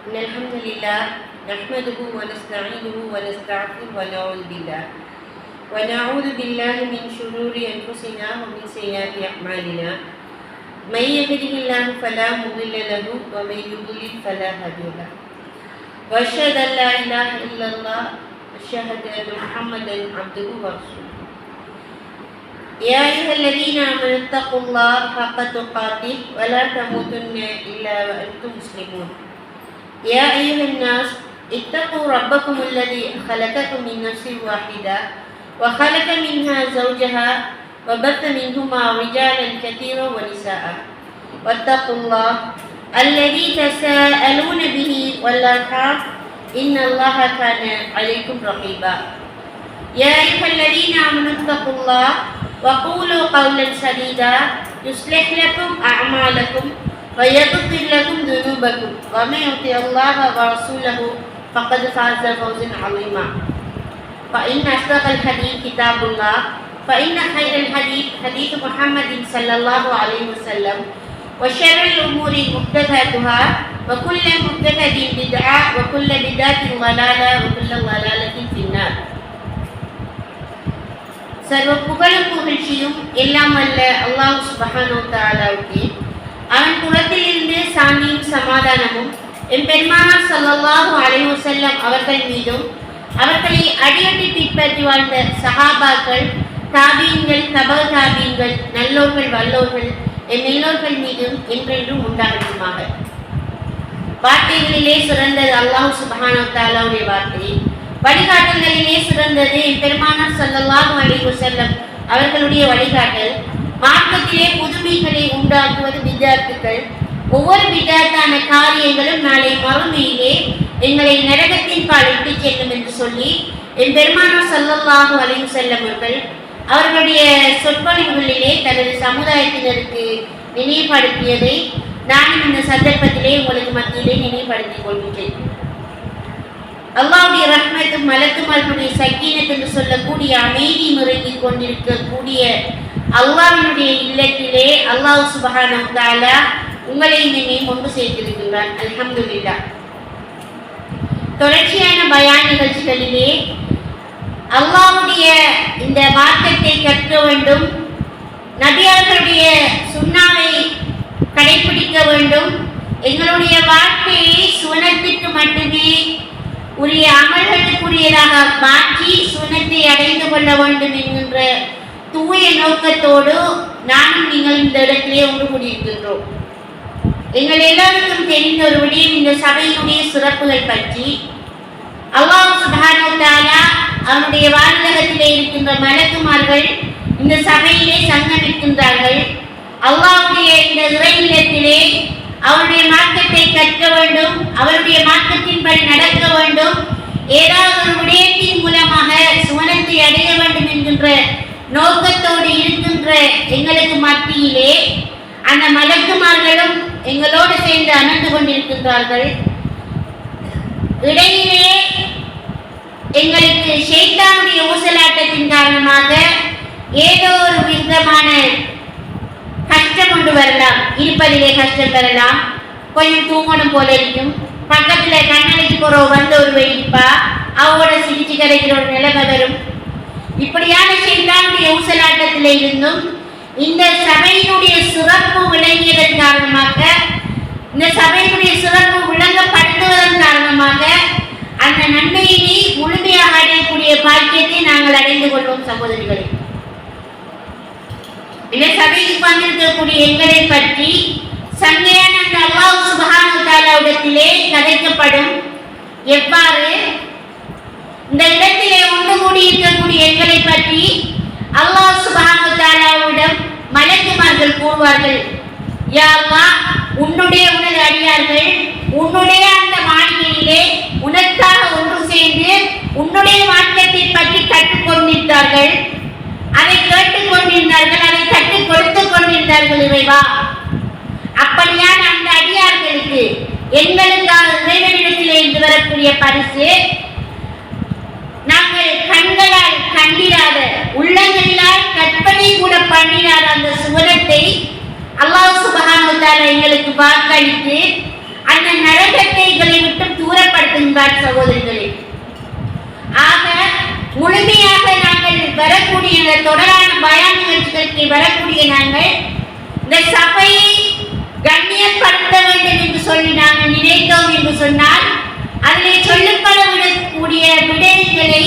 إن الحمد لله نحمده ونستعينه ونستغفره ونعوذ بالله من شرور أنفسنا ومن سيئات أعمالنا من يهده الله فلا مضل له ومن يضلل فلا هادي له وأشهد أن لا إله إلا الله وأشهد أن محمدا عبده ورسوله يا أيها الذين آمنوا اتقوا الله حق تقاته ولا تموتن إلا وأنتم مسلمون يا أيها الناس اتقوا ربكم الذي خلقكم من نفس واحدة وخلق منها زوجها وبث منهما رجالا كثيرا ونساء واتقوا الله الذي تساءلون به والأرحام إن الله كان عليكم رقيبا يا أيها الذين آمنوا اتقوا الله وقولوا قولا سديدا يصلح لكم أعمالكم ويغفر لكم ذنوبكم ومن يطع الله ورسوله فقد فاز فوزا عظيما فإن أصدق الحديث كتاب الله فإن خير الحديث حديث محمد صلى الله عليه وسلم وشر الأمور محدثاتها وكل محدثة بدعة وكل بدعة ضلالة وكل ضلالة في النار. சர்வ புகழும் புகழ்ச்சியும் எல்லாம் அல்ல அல்லாஹ் சுப்ஹானஹு வ தஆலாவுக்கு. அவன் புறத்திலிருந்து சாந்தியும் சமாதானமும் எம்பெருமானார் ஸல்லல்லாஹு அலைஹி வஸல்லம் அவர்கள் மீதும் அவர்களை அடியொற்றி பின்பற்றி வாழ்ந்த சஹாபாக்கள், தாபீன்கள், தபா தாபீன்கள், நல்லோர்கள், வல்லோர்கள் எல்லோர்கள் மீதும் என்றென்றும் உண்டாகட்டுமாக. வார்த்தைகளிலே சிறந்தது அல்லாஹ் சுப்ஹானஹு வ தஆலாவுடைய வார்த்தை. வழிகாட்டல்களிலே சிறந்தது பெருமானார் ஸல்லல்லாஹு அலைஹி வஸல்லம் அவர்களுடைய வழிகாட்டல். மார்க்கத்திலே புதுமைகளை உண்டாக்குவது பித்அத்துகள். ஒவ்வொரு பித்அத்தான காரியங்களும் நாளை மறுமையிலே எங்களை நரகத்தின் பால் இட்டு செல்லும் என்று சொல்லி பெருமானார் ஸல்லல்லாஹு அலைஹி வஸல்லம் அவர்களுடைய சொற்பொழிவுகளிலே தனது சமுதாயத்தினருக்கு நினைவுபடுத்தியதை நானும் இந்த சந்தர்ப்பத்திலே உங்களுக்கு மத்தியிலே நினைவுபடுத்திக் கொள்கின்றேன். அல்லாஹ்வுடைய ரஹ்மத்தும் மலக்குமார்களுடைய சக்கீனத் என்று சொல்லக்கூடிய அமைதி முறையில் கொண்டிருக்கக்கூடிய அல்லாஹ்வினுடைய இல்லத்திலே அல்லாஹ் சுப்ஹானஹு வ தஆலா உங்களை என்னையும் ஒன்று சேர்த்திருக்கின்றான். அல்ஹம்துலில்லாஹ். தொடர்ச்சியான பயான் நிகழ்ச்சிகளிலே அல்லாஹ்வுடைய இந்த மார்க்கத்தை கற்க வேண்டும், நபியர்களுடைய சுன்னாவை கடைபிடிக்க வேண்டும், எங்களுடைய வாழ்க்கையை சுவனத்திற்கு மட்டுமே உரிய அமல்களுக்குரியதாக மாற்றி சுவனத்தை அடைந்து கொள்ள வேண்டும் என்கின்ற தூய நோக்கத்தோடு நானும் நீங்கள் இந்த இடத்திலே ஒன்று கூடியிருக்கின்றோம். எங்கள் எல்லோருக்கும் தெரிந்த ஒரு விடயம் இந்த சபையினுடைய சிறப்புகள் பற்றி. அல்லாஹ் சுப்ஹானஹு வ தஆலா அவனுடைய வானுலகத்திலே இருக்கின்ற மலக்குமார்கள் இந்த சபையிலே சங்கமிக்கின்றார்கள். அல்லாஹ்வுடைய இந்த இறைநிலத்திலே அவருடைய மார்க்கத்தை கற்க வேண்டும், அவருடைய மார்க்கத்தின்படி நடக்க வேண்டும், ஏதாவது ஒரு விடயத்தின் மூலமாக சுவனத்தை அடைய வேண்டும் என்கின்ற நோக்கத்தோடு இருக்கின்ற எங்களுக்கு மத்தியிலே அந்த மலக்குமார்களும் எங்களோடு சேர்ந்து அமர்ந்து கொண்டிருக்கின்றார்கள். இடையிலே எங்களுக்கு ஷைத்தானுடைய ஊசலாட்டத்தின் காரணமாக ஏதோ ஒரு விதமான கஷ்டம் கொண்டு வரலாம், இருப்பதிலே கஷ்டம் வரலாம், கொஞ்சம் தூங்கணும் போல இருக்கும், பக்கத்துல கண்ணடிக்கு போற வந்த ஒரு வெயிப்பா அவரோட சிரிச்சு கிடைக்கிற ஒரு நிலைமை வரும். இப்படியான ஷைத்தானுடைய ஊசலாட்டத்திலே இருந்தும் இந்த சபையினுடைய சிறப்பு விளங்கியதன் காரணமாக, இந்த சபையினுடைய சிறப்பு விளங்கப்படுத்துவதன் காரணமாக அந்த நன்மையினை முழுமையாக அடையக்கூடிய பாக்கியத்தை நாங்கள் அடைந்து கொள்வோம். சகோதரிகளே, இந்த சபைக்கு வந்திருக்கக்கூடிய எங்களை பற்றி சங்கையான அந்த அல்லாஹ் சுப்ஹானஹு வ தஆலாவிடத்திலே கதைக்கப்படும். எவ்வாறு இந்த இடத்திலே ஒன்று கூடி இருக்கக்கூடிய எங்களை பற்றி அல்லாஹ் சுப்ஹானஹு வ தஆலாவிடம் மலக்குமார்கள் கூறுவார்கள், யா அல்லாஹ், உன்னுடைய உனது அடியார்கள் உன்னுடைய அந்த மாளிகையிலே உனக்காக ஒன்று சேர்ந்து உன்னுடைய மார்க்கத்தை பற்றி கற்றுக்கொண்டிருந்தார்கள், அதை கேட்டுக் கொண்டிருந்தார்கள், அதை கற்றுக் கொடுத்துக் கொண்டிருந்தார்கள். இறைவா, அப்படியான அந்த அடியார்களுக்கு எங்களுக்காக இறைவனிடத்திலே இருந்து வரக்கூடிய பரிசு நாங்கள் கண்களால் கண்டிராத, உள்ளங்களால் கற்பனை கூட பண்ணிடாத அந்த சுவனத்தை அல்லாஹ் சுப்ஹானஹு வ தஆலா எங்களுக்கு வாக்களித்து அந்த நரகத்தை எங்களை விட்டு இன்றைக்கு வரக்கூடிய நாங்கள் இந்த சபையை கண்ணியப்படுத்த வேண்டும் என்று சொல்லி நாங்கள் நினைத்தோம் என்று சொன்னால் அதிலே சொல்லப்படக்கூடிய விடயங்களை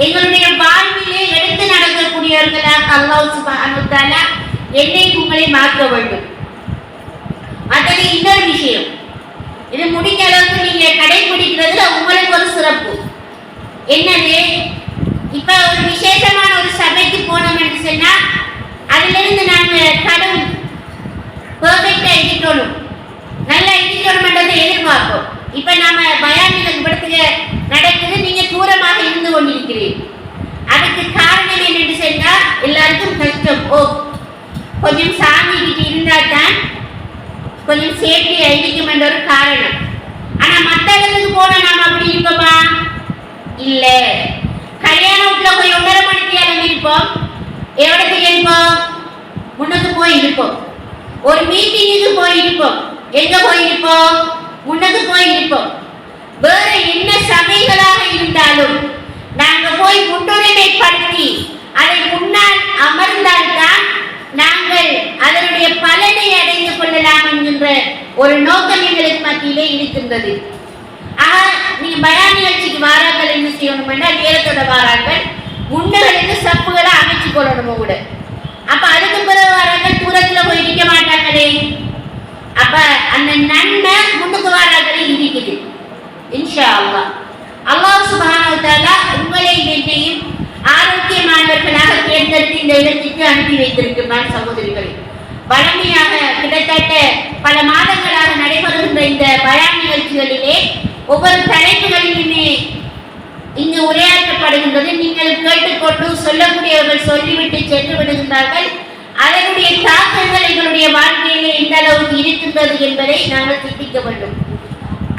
எங்களுடைய வாழ்விலே எடுத்து நடக்கக்கூடியவர்களாக அல்லாஹ் சுப்ஹானஹு வ தஆலா என்னை உங்களை மாற்ற வேண்டும். மற்றது இன்னொரு விஷயம், இது முடிஞ்ச அளவுக்கு நீங்க கடைபிடிக்கிறதுல உங்களுக்கு ஒரு சிறப்பு என்னது, இப்ப ஒரு விசேஷமான ஒரு சபைக்கு போனோம் என்று சொன்னா அதிலிருந்து நாங்க கடும் பெர்ஃபெக்டா இருக்கணும், நல்லா இருக்கணும்ன்றதை எதிர்பார்ப்போம். இப்ப நாம பயான்களுக்கு படத்துல நடக்குது, நீங்க தூரமாக இருந்து கொண்டிருக்கிறீர்கள். அதுக்கு காரணம் என்னென்று சொன்னா எல்லாருக்கும் கஷ்டம். கொஞ்சம் சாமிக்கிட்டு இருந்தா தான் கொஞ்சம் சேஃப்டி ஐடிக்கும் என்ற ஒரு காரணம். ஆனா மற்ற இடத்துக்கு போனா நாம அப்படி இருப்போமா? இல்ல. கல்யாண வீட்டுல போய் 1.5 மணிக்கு இருப்போம், எவ்வளவுக்கு இருப்போம்? முன்னுக்கு போய் இருப்போம். ஒரு மீட்டிங்கு போய் இருப்போம், எங்க போய் இருப்போம்? முன்னுக்கு போய் இருப்போம். வேற என்ன சபைகளாக இருந்தாலும் நாங்க போய் முன்னுரிமைப்படுத்தி அதை முன்னால் அமர்ந்தால்தான் நாங்கள் அதனுடைய பலனை அடைந்து கொள்ளலாம் என்கின்ற ஒரு நோக்கம் எங்களுக்கு மத்தியிலே இருக்கின்றது. நீங்க பயான் நிகழ்ச்சிக்கு வாரார்கள் என்ன செய்யணும் என்றால் நேரத்தோட வாரார்கள், முன்னுகளுக்கு சப்புகளை அமைச்சு கொள்ளணும் கூட. அப்ப அதுக்கு பிறகு வாரார்கள் தூரத்துல போய் இருக்க மாட்டாங்களே. அப்ப அந்த நன்மை முன்னுக்கு வாரார்களே இருக்குது. இன்ஷா அல்லாஹ் அல்லாஹ் சுப்ஹானஹு வ தஆலா உங்களை என்னையும் ஆரோக்கியமானவர்களாக தேர்ந்தெடுத்து இந்த இடத்திற்கு அனுப்பி வைத்திருக்கிறார். சகோதரிகளே, வழமையாக கிட்டத்தட்ட பல மாதங்களாக நடைபெறுகின்ற இந்த பயான் நிகழ்ச்சிகளிலே ஒவ்வொரு தலைப்புகளிலுமே இங்கு உரையாற்றப்படுகின்றது. நீங்கள் கேட்டுக்கொண்டு சொல்லக்கூடியவர்கள் சொல்லிவிட்டு சென்று விடுகின்றார்கள். அதனுடைய தாக்கங்கள் எங்களுடைய வாழ்க்கையிலே எந்த அளவுக்கு இருக்கின்றது என்பதை நாங்கள் சிந்திக்க வேண்டும்.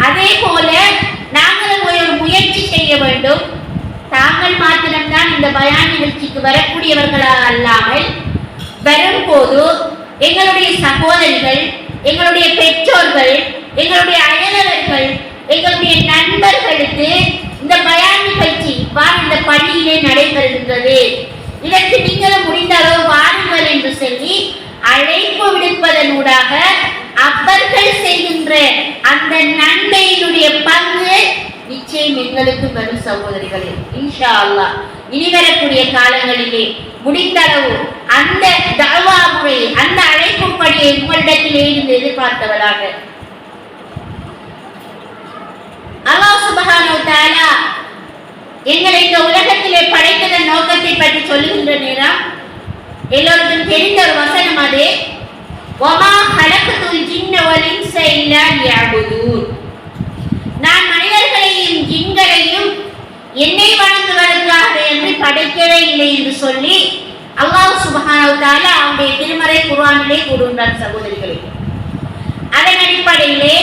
அதே போல நாங்களும் ஒரு முயற்சி செய்ய வேண்டும். தாங்கள் மாத்திரம்தான் இந்த பயான் நிகழ்ச்சிக்கு வரக்கூடியவர்களா அல்லாமல் வரும்போது எங்களுடைய சகோதரிகள், எங்களுடைய பெற்றோர்கள், எங்களுடைய அயலவர்கள், எங்களுடைய நண்பர்களுக்கு இந்த பயான் நிகழ்ச்சி இந்த பள்ளியிலே நடைபெறுகின்றது, இதற்கு நீங்களும் முடிந்த அளவு வாருங்கள் என்று சொல்லி அழைப்பு விடுப்பதனூடாக அவர்கள் செய்கின்ற அந்த நன்மையினுடைய பங்கு நிச்சயம் எங்களுக்கு வரும். சகோதரிகளே, இன்ஷா அல்லாஹ் இனி வரக்கூடிய காலங்களிலே முடிந்த அளவு அந்த தஅவா முறை, அந்த அழைப்புப்படியை உங்களிடத்திலே இருந்து எதிர்பார்த்தவராக அல்லாஹ் சுப்ஹானஹு வ தஆலா எங்களை இந்த உலகத்திலே படைத்ததன் நோக்கத்தை பற்றி சொல்லுகின்ற நேரம் எல்லோருக்கும் தெரிந்த ஒரு வசனம் அது, வமா ஹலக்துல் ஜின்ன வல் இன்ஸ இல்லா லியஅபுதூன். நான் மனிதர்களையும் ஜின்களையும் என்னை வணங்குவதற்காக என்று படைக்கவே இல்லை என்று சொல்லி அல்லாஹ் சுப்ஹானஹு வ தஆலா அவருடைய திருமறை குர்ஆனிலே கூறுகின்றார். சகோதரிகளே, அதன் அடிப்படையிலே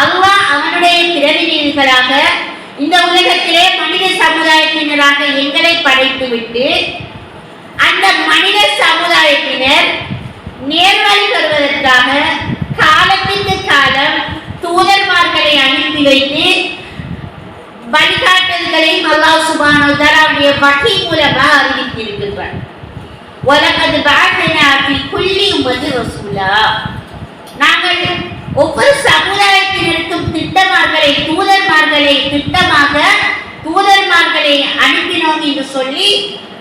அல்லாஹ் அவனுடைய பிரதிநிதிகளாக இந்த உலகத்திலே மனித சமுதாயத்தினராக எங்களை படைத்துவிட்டு அந்த மனித சமுதாயத்தினர் நேர்வழி பெறுவதற்காக காலத்திற்கு காலம் தூதர்மார்களை அனுப்பி வைத்து வழிகாட்டுதல்களையும் அல்லாஹ் சுப்ஹானஹு வ தஆலாவுடைய வஹி மூலமாக அறிவித்திருக்கிறார். வலகத் பஅத்னா ஃபீ குல்லி உம்மத்தி ரசூலா. நாங்கள் ஒவ்வொரு சமுதாயத்தினருக்கும் தூதர்மார்களை அனுப்பினோம் என்று சொல்லி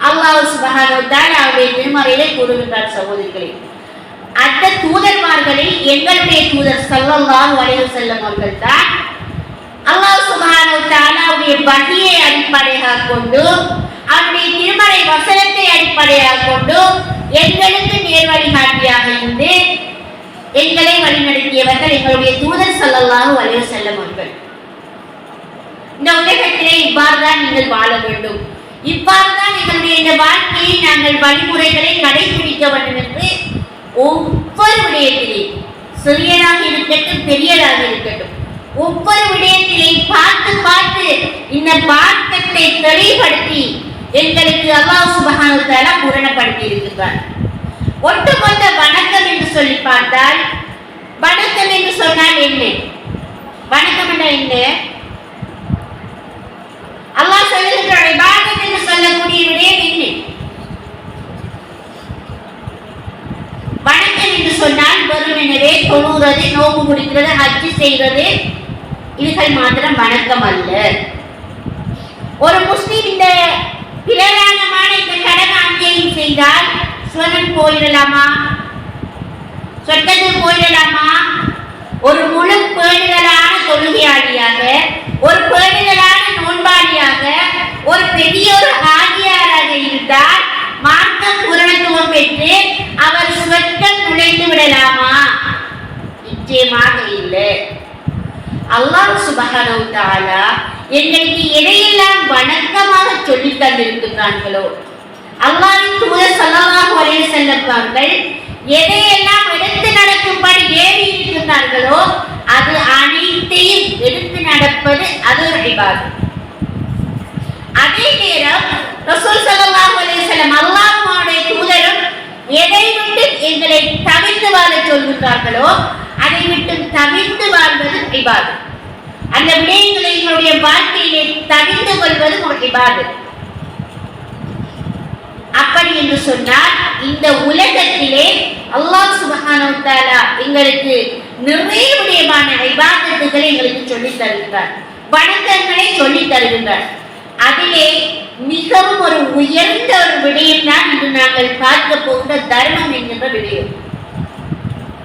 அல்லாஹ் சுப்ஹானஹு வ தஆலா அவருடைய திருமறையிலே கூறுகின்றார். சகோதரிகளே, அந்த தூதர்மார்களில் எங்களுடைய தூதர் ஸல்லல்லாஹு அலைஹி வஸல்லம் அவர்கள் தான் அல்லாஹ் சுப்ஹானஹு வ தஆலாவுடைய வஹியை அடிப்படையாக கொண்டு, அவருடைய திருமறை வசனத்தை அடிப்படையாக கொண்டு எங்களுக்கு நேர்வழிகாட்டியாக இருந்து எங்களை வழிநடத்தியவர்கள் எங்களுடைய தூதர் ஸல்லல்லாஹு அலைஹி வஸல்லம் அவர்கள். இந்த உலகத்திலே இவ்வாறுதான் நீங்கள் வாழ வேண்டும், இவ்வாறுதான் எங்களுடைய இந்த வாழ்க்கையை நாங்கள் வழிமுறைகளை கடைபிடிக்க வேண்டும் என்று ஒவ்வொரு விடயத்திலே, சிறியதாக இருக்கட்டும் பெரியதாக இருக்கட்டும், ஒவ்வொரு விடயத்திலே பார்த்து பார்த்து இந்த மார்க்கத்தை தெளிவுபடுத்தி எங்களுக்கு அல்லாஹ் சுப்ஹானஹு வ தஆலா பூரணப்படுத்தி இருக்கிறார். ஒட்டுமொத்த வணக்கம் என்று சொல்லி பார்த்தால், வணக்கம் என்று சொன்னால் என்ன? வணக்கம் என்றால் என்ன? அல்லாஹ் சொல்லுகின்ற இபாதத் என்று சொல்லக்கூடிய விடயம் என்ன? தொழுகிறது, நோம்பு முடிக்கிறது, ஹஜ் செய்கிறது, இதுகள் மாத்திரம் வணக்கம் அல்ல. ஒரு முஸ்லிம் இந்த பிரதானமான இந்த கடமை அங்கேயும் செய்தால் சுவனம் போயிடலாமா? சொர்க்கத்தில் போயிடலாமா? ஒரு முழு பேணுதலான தொழுகையாளியாக, ஒரு பேணுதலான நோன்பாளியாக, ஒரு பெரிய ஒரு ஆகியாராக இருந்தால் மார்க்கம் பூரணத்துவம் பெற்று அவர் சொர்க்கம் நுழைந்து விடலாமா? நிச்சயமாக இல்லை. அல்லாஹ் சுப்ஹானஹு வ தஆலா எங்களுக்கு எதையெல்லாம் வணக்கமாக சொல்லி தந்திருக்கிறார்களோ, அல்லாஹ்வின் தூதர் ஸல்லல்லாஹு அலைஹி வஸல்லம் அவர்கள் எதையெல்லாம் எடுத்து நடக்கும்படி ஏறி இருக்கிறார்களோ அது அனைத்தையும் எடுத்து நடப்பது அது ஒரு இபாதத். அதே நேரம் ரசூல் ஸல்லல்லாஹு அலைஹி வஸல்லம் அல்லாஹ்வுடைய தூதரும் எதை விட்டு எங்களை தவிர்த்து வாழ சொல்கிறார்களோ அதை விட்டு தவிர்த்து வாழ்வது இபாதத். அந்த விடயங்களை எங்களுடைய வாழ்க்கையிலே தவிர்த்து கொள்வது ஒரு இபாதத். அப்படி என்று சொன்னால் இந்த உலகத்திலே அல்லாஹ் சுப்ஹானஹு வ தஆலா எங்களுக்கு நிறைய விடயமான இபாதத்துகளை எங்களுக்கு சொல்லித் தருகிறார், வணக்கங்களை சொல்லித் தருகின்றார். அதிலே மிகவும் ஒரு உயர்ந்த ஒரு விடயம் தான் இன்று நாங்கள் பார்க்க போகிற தர்மம் என்கின்ற விடயம்.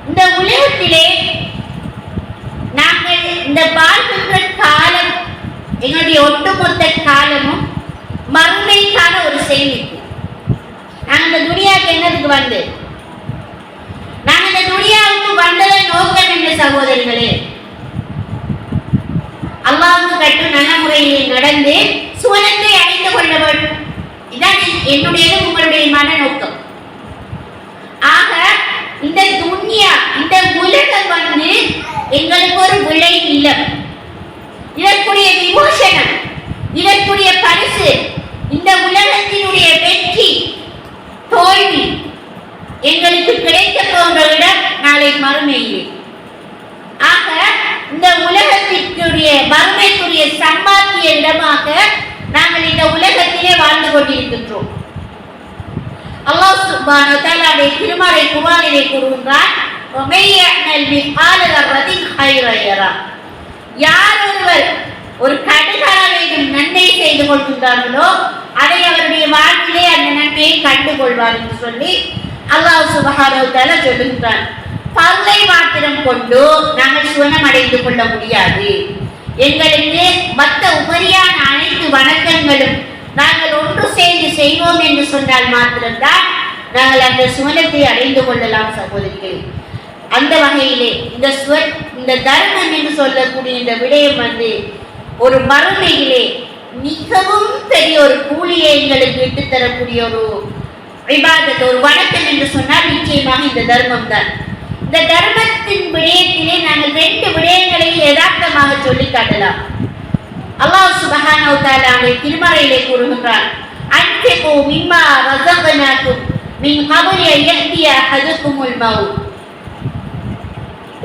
இந்த உலகத்திலே நாங்கள் இந்த வாழ்கின்ற காலம், எங்களுடைய ஒட்டுமொத்த காலமும் மறுமைக்கான ஒரு சேமிப்பு. நாங்கள் இந்த துனியாவுக்கு என்னதுக்கு வந்து, நாங்கள் இந்த துனியாவுக்கு வந்ததன் நோக்கம் என்ன சகோதரிகளே? அல்லாஹ்வுக்கு கட்டும் நல்ல முறையிலே நடந்து சுவனத்தை அடைந்து கொள்ள வேண்டும். இதான் என்னுடைய உங்களுடைய மன நோக்கம். ஆக இந்த துன்யா, இந்த உலகம் வந்து எங்களுக்கு ஒரு விளை இல்லம், இதற்குரிய விமோசனம், இதற்குரிய பரிசு, இந்த உலகத்தினுடைய வெற்றி தோல்வி எங்களுக்கு கிடைக்க போகிற இடம் நாளை மறுமையிலே. ஆக இந்த உலகத்திற்குரிய மறுமைக்குரிய சம்பாத்திய இடமாக நாங்கள் இந்த உலகத்திலே வாழ்ந்து கொண்டிருக்கின்றோம். அல்லாஹ் சுப்ஹானஹு வ தஆலா திருமறை குர்ஆனிலே கூறுகின்றார், யார் ஒருவர் ஒரு கடுகளவேனும் நன்மை செய்து கொள்கின்றார்களோ அதை அவருடைய வாழ்க்கையிலே அந்த நன்மையை கண்டு கொள்வார் என்று சொல்லி அல்லாஹ் சுப்ஹானஹு வ தஆலா சொல்லுகின்றார். பல்லை மாத்திரம் கொண்டு நாங்கள் சுவனம் அடைந்து கொள்ள முடியாது. எங்களுக்கு மற்ற உபரியான அனைத்து வணக்கங்களும் நாங்கள் ஒன்று சேர்ந்து செய்வோம் என்று சொன்னால் மாத்திரம்தான் நாங்கள் அந்த சுவனத்தை அடைந்து கொள்ளலாம் சகோதரிகளே. அந்த வகையிலே இந்த தர்மம் என்று சொல்லக்கூடிய இந்த விடயம் வந்து ஒரு மறுமையிலே மிகவும் பெரிய ஒரு கூலியை எங்களுக்கு விட்டு தரக்கூடிய ஒரு இபாதத், ஒரு வணக்கம் என்று சொன்னால் நிச்சயமாக இந்த தர்மம் தான். இந்த தர்மத்தின் விடயத்திலே நாங்கள் 2 விடயங்களை யதார்த்தமாக சொல்லி காட்டலாம். அல்லாஹ் சுப்ஹானஹு வ தஆலா திருமறையிலே கூறுகின்றார், அன்ஃபிகு மிம்மா ரஸக்னாகும் மின் கப்லி அன் யஅதிய அஹதுகுமுல் மௌத்.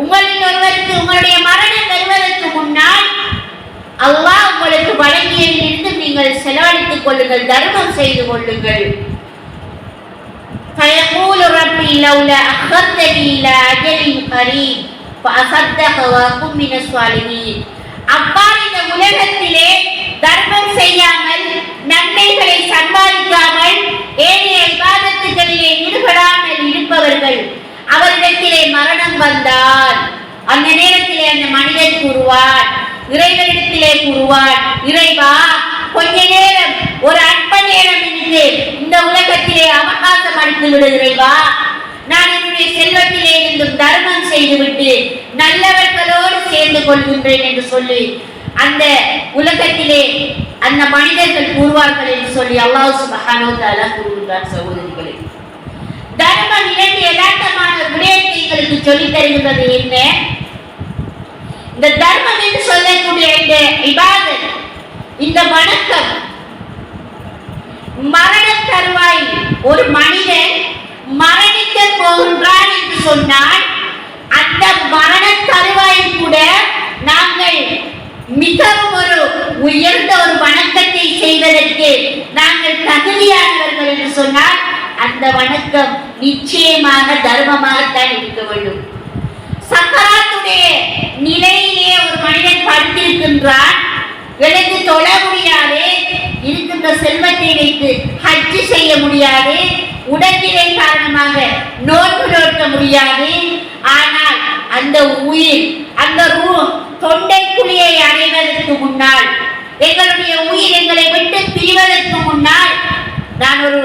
உங்களில் ஒருவருக்கு உங்களுடைய மரணம் வருவதற்கு முன்னால் அல்லாஹ் உங்களுக்கு வழங்கியதிலிருந்து நீங்கள் செலவழித்துக் கொள்ளுங்கள், தர்மம் செய்து கொள்ளுங்கள். فيقول ربي لولا أخرتني إلى أجل قريب فأصدق وأكن من الصالحين. அவ்வாறு இந்த உலகத்திலே தர்மம் செய்யாமல், நன்மைகளை சம்பாதிக்காமல், ஏனைய இபாதத்துகளிலே ஈடுபடாமல் இருப்பவர்கள் அவரிடத்திலே மரணம் வந்தால் அந்த நேரத்திலே அந்த மனிதன் கூறுவார், இறைவனிடத்திலே கூறுவார், இறைவா கொஞ்ச நேரம், ஒரு அற்ப நேரம் எனக்கு இந்த உலகத்திலே அவகாசம் அளித்து விடு இறைவா, நான் என்னுடைய செல்வத்திலே இருந்தும் தர்மம் செய்துவிட்டு நல்லவர்களோடு சேர்ந்து கொள்கின்றேன் என்று சொல்லி அந்த உலகத்திலே அந்த மனிதர்கள் கூறுவார்கள் என்று சொல்லி அல்லாஹ் சுப்ஹானஹு வ தஆலா கூறுகிறார். சகோதரிகளே, தர்மம் 2 யதார்த்தமான விடயத்தை எங்களுக்கு சொல்லித் தருகிறது. என்ன இந்த தர்மம் என்று சொல்லக்கூடிய இந்த இபாதத், இந்த வணக்கம், மரண தருவாய் ஒரு மனிதன் மரணிக்க போகின்றான் என்று சொன்னால் அந்த மரண தருவாயில் கூட நாங்கள் மிகவும் ஒரு உயர்ந்த ஒரு வணக்கத்தை செய்வதற்கு நாங்கள் தகுதியானவர்கள் என்று சொன்னால் அந்த வணக்கம் நிச்சயமாக தர்மமாகத்தான் இருக்க வேண்டும். சக்கராத்துடைய நிலையிலே ஒரு மனிதன் படுத்திருக்கின்றான். எழுந்து தொழ முடியாது, இருக்கின்ற செல்வத்தை வைத்து ஹஜ் செய்ய முடியாது, உடல்நிலை காரணமாக நோன்பு நோக்க முடியாது. ஆனால் அந்த உயிர், அந்த தொண்டை குழியை அடைவதற்கு முன்னால், எங்களுடைய உயிர் எங்களை விட்டு பிரிவதற்கு முன்னால் நான் ஒரு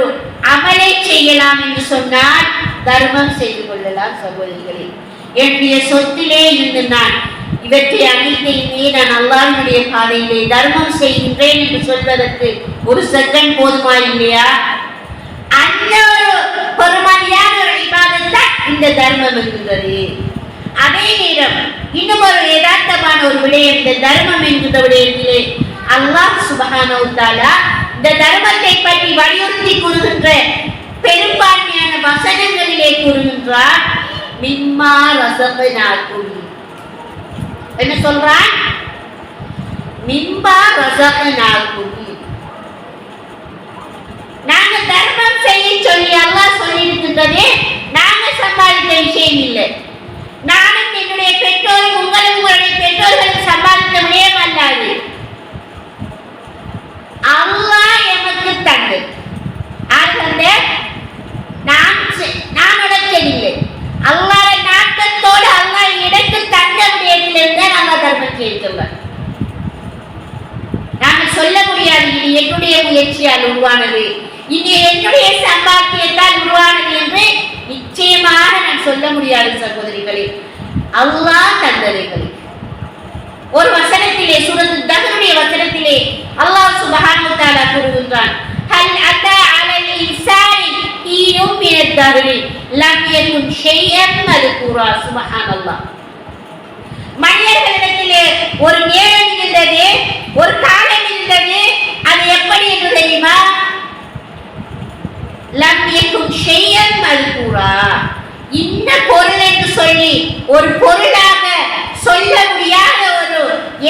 அமலை செய்யலாம் என்று சொன்னால் தர்மம் செய்து கொள்ளலாம். சகோதரிகளே, என்னுடைய சொத்திலே இருந்து நான் இவற்றை அனைத்தையுமே நான் அல்லாஹ்வுடைய பாதையிலே தர்மம் செய்கின்றேன் என்று சொல்வதற்கு ஒரு செகண்ட் போதுமா இல்லையா? அந்த ஒரு பெருமதியான ஒரு இபாதத் தான் இந்த தர்மம் என்கிறது. அதே நேரம் இன்னும் ஒரு யதார்த்தமான ஒரு விடயம், இந்த தர்மம் என்கிற விடயத்திலே அல்லாஹ் சுப்ஹானஹு வ தஆலா இந்த தர்மத்தை பற்றி வலியுறுத்தி கூறுகின்ற பெரும்பான்மையான வசனங்களிலே கூறுகின்றார், மிம்மா ரஸக்னாக்கும். என்ன சொல்றான்? மிம்மா ரஸக்னாக்கும். நாங்க தர்மம் செய்ய சொல்லி அல்லாஹ் சொல்லி இருக்கின்றதே நாங்க சம்பாதித்த விஷயம் இல்லை. நானும் என்னுடைய பெற்றோரும் உங்களும் உங்களுடைய பெற்றோர்களும் சம்பாதித்த விடயம் அல்லாது. அல்லாஹ் எமக்கு தந்தது. நான் உழைக்கவில்லை. அல்லாஹ் நாட்டத்தோடு அல்லாஹ் எனக்கு தந்த விடயத்திலிருந்து நாங்க தர்மம் செய்துள்ளோம். நாங்கள் சொல்ல முடியாது இது என்னுடைய முயற்சியால் உருவானது, இது என்னுடைய சம்பாத்தியத்தால் உருவானது என்று நிச்சயமாக நான் சொல்ல முடியாது சகோதரிகளே. அல்லாஹ் தந்தவைகள். ஒரு வசனத்திலே, சூரத்து தஹ்ருடைய வசனத்திலே அல்லாஹ் சுப்ஹானஹு வ தஆலா கூறுகின்றான், ஹல் அத்தா அலல் இன்சானி ஹீனும் மினத் தஹ்ரி லம் யகுன் ஷைஅன் மذ்கூரா. சுப்ஹானல்லாஹ். மனிதர்களிடத்திலே ஒரு நேரம் இருந்தது, ஒரு காலம் இருந்தது. அது எப்படி என்று தெரியுமா? லம் யகுன் ஷைஅன் மذ்கூரா. இந்த பொருள் என்று சொல்லி ஒரு பொருளாக சொல்ல முடியாத ஒரு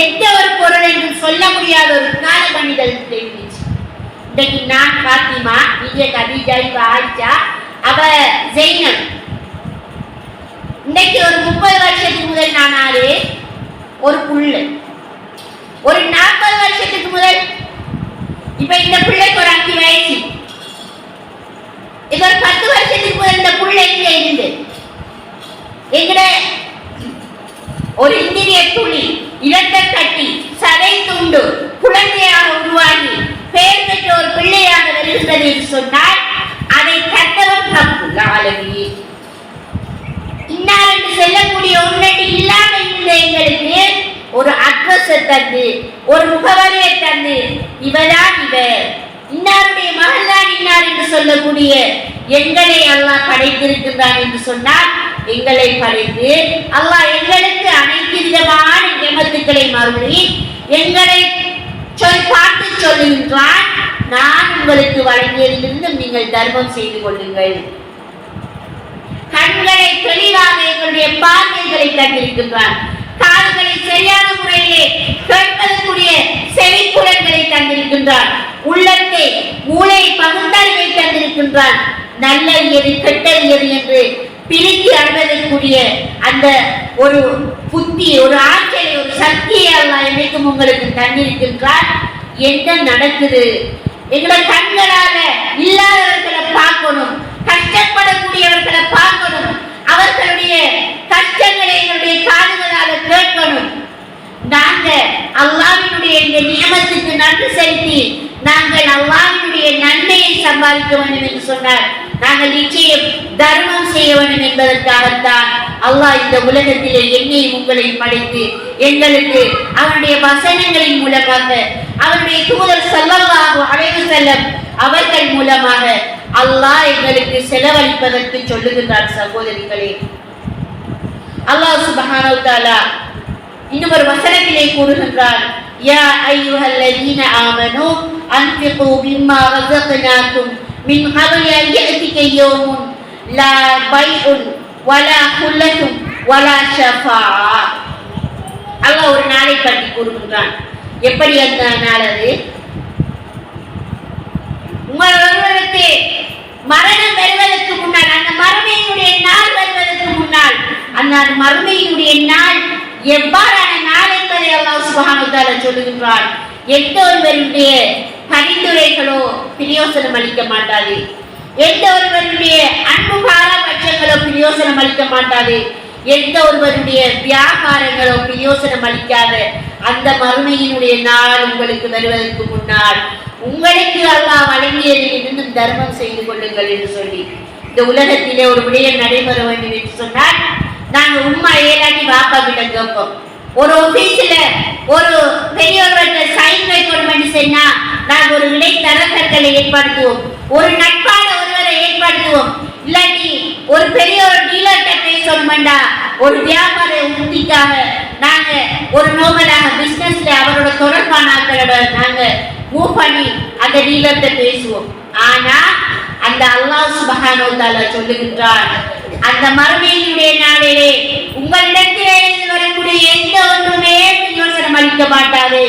எந்த ஒரு பொருள் என்று சொல்ல முடியாத ஒரு கால மனிதர்களுக்கு இருந்துச்சு. இன்றைக்கு நான் பாத்திமா, நீங்க கதீஜா, இப்ப ஆயிஷா, அவ ஜெய்னப். இன்னைக்கு ஒரு 30 வருஷத்துக்கு முதல் நான் ஆறு ஒரு புள்ள, ஒரு 40 வருஷத்துக்கு முதல் இப்ப இந்த பிள்ளைக்கு ஒரு 5 வயசு, இது ஒரு 10 வருஷத்துக்கு முதல் இந்த புள்ள எங்க இருந்து எங்கட ஒரு இந்திரிய துளி இரட்ட கட்டி சதை துண்டு குழந்தையாக உருவாகி பெயர் பெற்ற ஒரு பிள்ளையாக வருகிறது என்று சொன்னால் அதை கண்டவன் ரப்புல் ஆலமீன். இன்னார் என்று செல்லக்கூடிய ஒன்றடி இல்லாமல் இருந்த எங்களுக்கு ஒரு அட்ரஸை தந்து, ஒரு முகவரியை தந்து, இவதான் இவர், இன்னாருடைய மகள்தான் இன்னார் என்று சொல்லக்கூடிய எங்களை அல்லாஹ் படைத்திருக்கின்றான் என்று சொன்னால், எங்களை படைத்து அல்லாஹ் எங்களுக்கு அனைத்து விதமான நியமத்துக்களை மறுபடி எங்களை பார்த்து சொல்லுகின்றான், நான் உங்களுக்கு வழங்கியதிலிருந்து நீங்கள் தர்மம் செய்து கொள்ளுங்கள். கண்களை தெளிவாக எங்களுடைய பார்வைகளை தந்திருக்கின்றான், காதுகளை சரியான முறையிலே கேட்பதற்குரிய செவிப்புலன்களை தந்திருக்கின்றான், உள்ளத்தை மூளை பகுத்தறிவை தந்திருக்கின்றான், நல்லது எது கெட்டது எது என்று பிரித்து அறிவதற்குரிய அந்த ஒரு புத்தி, ஒரு ஆற்றலை, ஒரு சக்தியை அல்லாஹ் என்றைக்கும் உங்களுக்கு தந்திருக்கின்றான். என்ன நடக்குது? எங்களை கண்களால இல்லாதவர்களை பார்க்கணும், கஷ்டப்படக்கூடியவர்களை பார்க்கணும், அவர்களுடைய கஷ்டங்களை எங்களுடைய காதுகளால கேட்கணும். நாங்க அல்லாஹ்வினுடைய இந்த நியமத்துக்கு நன்றி செலுத்தி நாங்கள் அல்லாஹ்வினுடைய நன்மையை சம்பாதிக்க வேண்டும் என்று சொன்னார். நாங்கள் நிச்சயம் தர்மம் செய்ய வேண்டும் என்பதற்காகத்தான் அல்லாஹ் இந்த உலகத்திலே என்னையும் உங்களையும் படைத்து எங்களுக்கு அவருடைய வசனங்களின் மூலமாக, அவருடைய தூதர் ஸல்லல்லாஹு அலைஹி வஸல்லம் அவர்கள் மூலமாக அல்லாஹ் எங்களுக்கு செலவழிப்பதற்கு சொல்லுகின்றார். சகோதரிகளே, அல்லாஹ் சுப்ஹானஹு வ தஆலா இன்னும் ஒரு வசனத்திலே கூறுகின்றார், யா அய்யுஹல்லதீன ஆமனூ அன்ஃபிகு மிம்மா ரஸக்னாக்கும் மின் கப்லி அன் யஅதிக யௌமுன் லா பைஉன் வலா குல்லத்துன் வலா ஷஃபாஆ. அல்லாஹ் ஒரு நாளை பற்றி கூறுகின்றான். எப்படி அந்த நாள்? அது உங்கள் ஒருவருக்கு மரணம் வருவதற்கு முன்னால், அந்த மரணத்தினுடைய நாள் வருவதற்கு முன்னால் முன்னால் அந்த மறுமையினுடைய நாள் எவ்வாறான நாள் என்பதை அல்லாஹ் சுப்ஹானஹு வ தஆலா சொல்லுகின்றான். எந்த ஒருவருடைய பரிந்துரைகளோ பிரயோசனம் அளிக்க மாட்டாது, எந்த ஒருவருடைய அன்பு பாராபட்சங்களோ பிரயோசனம் அளிக்க மாட்டாது, எந்த ஒருவருடைய வியாபாரங்களோ பிரயோசனம் அளிக்காத அந்த மறுமையினுடைய நாள் உங்களுக்கு வருவதற்கு முன்னால் உங்களுக்கு அல்லாஹ் வழங்கியதில் இருந்தும் தர்மம் செய்து கொள்ளுங்கள் என்று சொல்லி இந்த உலகத்திலே ஒரு விடயம் நடைபெற வேண்டும் என்று சொன்னால் நாங்க உம்மா ஏலாட்டி வாப்பா கிட்ட கேட்போம். ஒரு ஆபீஸ்ல ஒரு பெரியவர்கிட்ட சைன் வைக்கணும் என்று சொன்னா நாங்கள் ஒரு இடைத்தரகர்களை ஏற்படுத்துவோம், ஒரு நட்பான ஒருவரை ஏற்படுத்துவோம். இல்லாட்டி ஒரு பெரிய ஒரு டீலர்கிட்ட பேசணும்டா ஒரு வியாபார உத்திக்காக நாங்க ஒரு நோமலாக பிசினஸ்ல அவரோட தொடர்பான ஆட்களோட நாங்க மூவ் பண்ணி அந்த டீலர்கிட்ட பேசுவோம். ஆனா அந்த அல்லாஹ் சுப்ஹானஹு வ தஆலா சொல்லுகின்றார், அந்த மறுமையினுடைய நாளிலே உங்களிடத்திலே வரக்கூடிய எந்த ஒன்றுமே பிரயோசனம் அளிக்க மாட்டாது,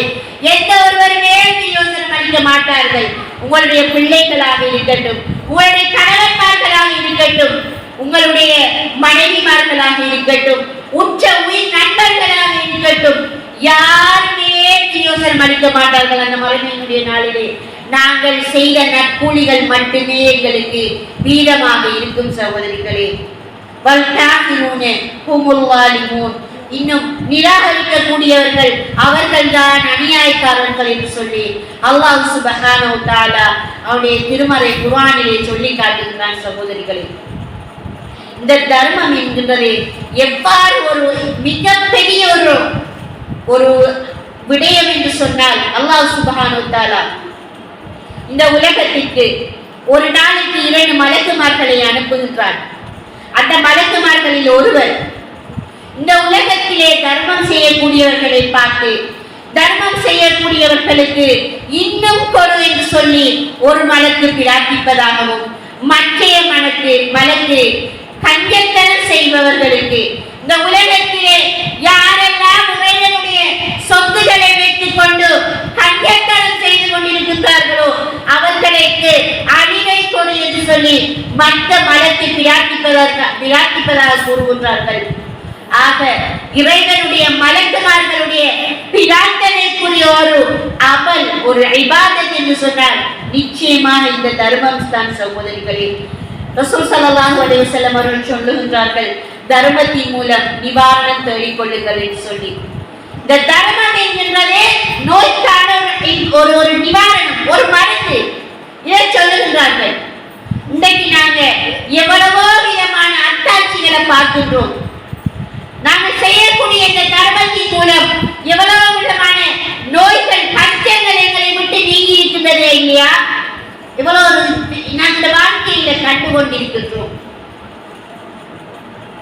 எந்த ஒருவருமே பிரயோசனம் அளிக்க மாட்டார்கள். உங்களுடைய பிள்ளைகளாக இருக்கட்டும், உங்களுடைய கணவன்மார்களாக இருக்கட்டும், உங்களுடைய மனைவிமார்களாக இருக்கட்டும், உற்ற உயிர் நண்பர்களாக இருக்கட்டும், யாருமே பிரயோசனம் அளிக்க மாட்டார்கள். அந்த மறுமையினுடைய நாளிலே நாங்கள் செய்த நற்கூலிகள் மட்டுமே எங்களுக்கு வீதமாக இருக்கும். சகோதரிகளே, இன்னும் நிராகரிக்கக்கூடியவர்கள் அவர்கள்தான் அநியாயக்காரர்கள் என்று சொல்லி அல்லாஹ் சுப்ஹானஹு வ தஆலா அவருடைய திருமறை குர்ஆனிலே சொல்லி காட்டுகிறான். சகோதரிகளே, இந்த தர்மம் என்கின்றது எவ்வாறு ஒரு மிகப்பெரிய ஒரு விடயம் என்று சொன்னால் அல்லாஹ் சுப்ஹானஹு வ தஆலா இந்த உலகத்திற்கு ஒரு நாளைக்கு 2 மலக்குமார்களை அனுப்புகின்றார். அந்த மலக்குமார்களில் ஒருவர் இந்த உலகத்திலே தர்மம் செய்யக்கூடியவர்களை பார்த்து தர்மம் செய்யக்கூடியவர்களுக்கு இன்னும் கொடு என்று சொல்லி ஒரு மலக்கு பிரார்த்திப்பதாகவும், மற்றைய மலக்கு கஞ்சத்தனம் செய்பவர்களுக்கு இந்த உலகத்திலே யாரெல்லாம் உரையனுடைய சொத்துக்களை வைத்துக் கொண்டு கஞ்சத்தனம் செய்து கொண்டிருக்கின்றார்களோ அவர்களுக்கு அழிவை கொடு என்று சொல்லி மற்ற மலத்தை பிரார்த்திப்பதாக கூறுகின்றார்கள். ஆக இறைவனுடைய மலக்குமார்களுடைய பிரார்த்தனைக்குரிய ஒரு அமல், ஒரு இபாதத் என்று சொன்னால் நிச்சயமாக இந்த தர்மம் தான். சகோதரிகளே, ரசூல் ஸல்லல்லாஹு அலைஹி வஸல்லம் அவர்கள் சொல்லுகின்றார்கள், தர்மத்தின் மூலம் நிவாரணம் தேடிக் கொள்ளுங்கள் என்று சொல்லி. இந்த தர்மம் என்கின்றதே நோய்க்கான ஒரு நிவாரணம், ஒரு மருந்து. இதை சொல்லுகின்றார்கள். இன்றைக்கு நாங்க எவ்வளவோ விதமான அத்தாட்சிகளை பார்க்கின்றோம். நாங்கள் செய்யக்கூடிய இந்த தர்மத்தின் மூலம் எவ்வளவு விதமான நோய்கள் கஷ்டங்கள் எங்களை விட்டு நீங்கி இருக்கின்றதே இல்லையா? இவ்வளவு நாங்கள் வாழ்க்கையில கண்டு கொண்டிருக்கின்றோம்.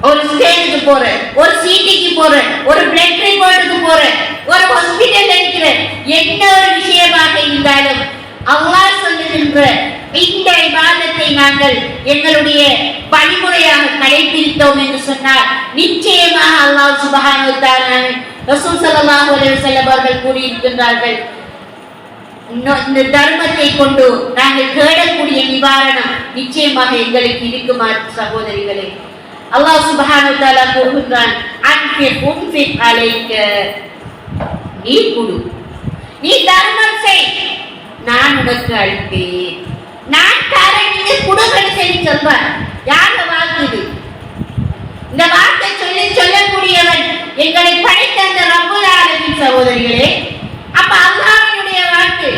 ஒரு ஸ்டேஜுக்கு போற, ஒரு சிடிக்கு போற, ஒரு பிளட் ரிப்போர்ட்டுக்கு போற, ஒரு ஹாஸ்பிடல்ல இருக்கிற என்ன ஒரு விஷயமாக இருந்தாலும் அல்லாஹ் சொல்லுகின்ற இந்த இபாதத்தை நாங்கள் எங்களுடைய வழிமுறையாக கடைபிடித்தோம் என்று சொன்னால் நிச்சயமாக அல்லாஹ் சுப்ஹானஹு வ தஆலா ரசூல் ஸல்லல்லாஹு அலைஹி வஸல்லம் அவர்கள் கூறியிருக்கின்றார்கள், இந்த தர்மத்தை கொண்டு நாங்கள் தேடக்கூடிய நிவாரணம் நிச்சயமாக எங்களுக்கு இருக்குமா? சகோதரிகளே, அல்லாஹ் சுப்ஹானஹு வ தஆலா கூறுகின்றான், உன்ஃபிக் அலைக்க, நீ கொடு, நீ தர்மம் செய், நான் உனக்கு அளிப்பேன், நான் தரேன், நீங்க கொடுங்கன்னு சொல்லி சொல்வார். யார வாக்கு இது? இந்த வார்த்தை சொல்லக்கூடியவன் எங்களை படைத்த அந்த ரப்புல் ஆலமீன். சகோதரிகளே, அப்ப அல்லாஹ்வுடைய வாக்கு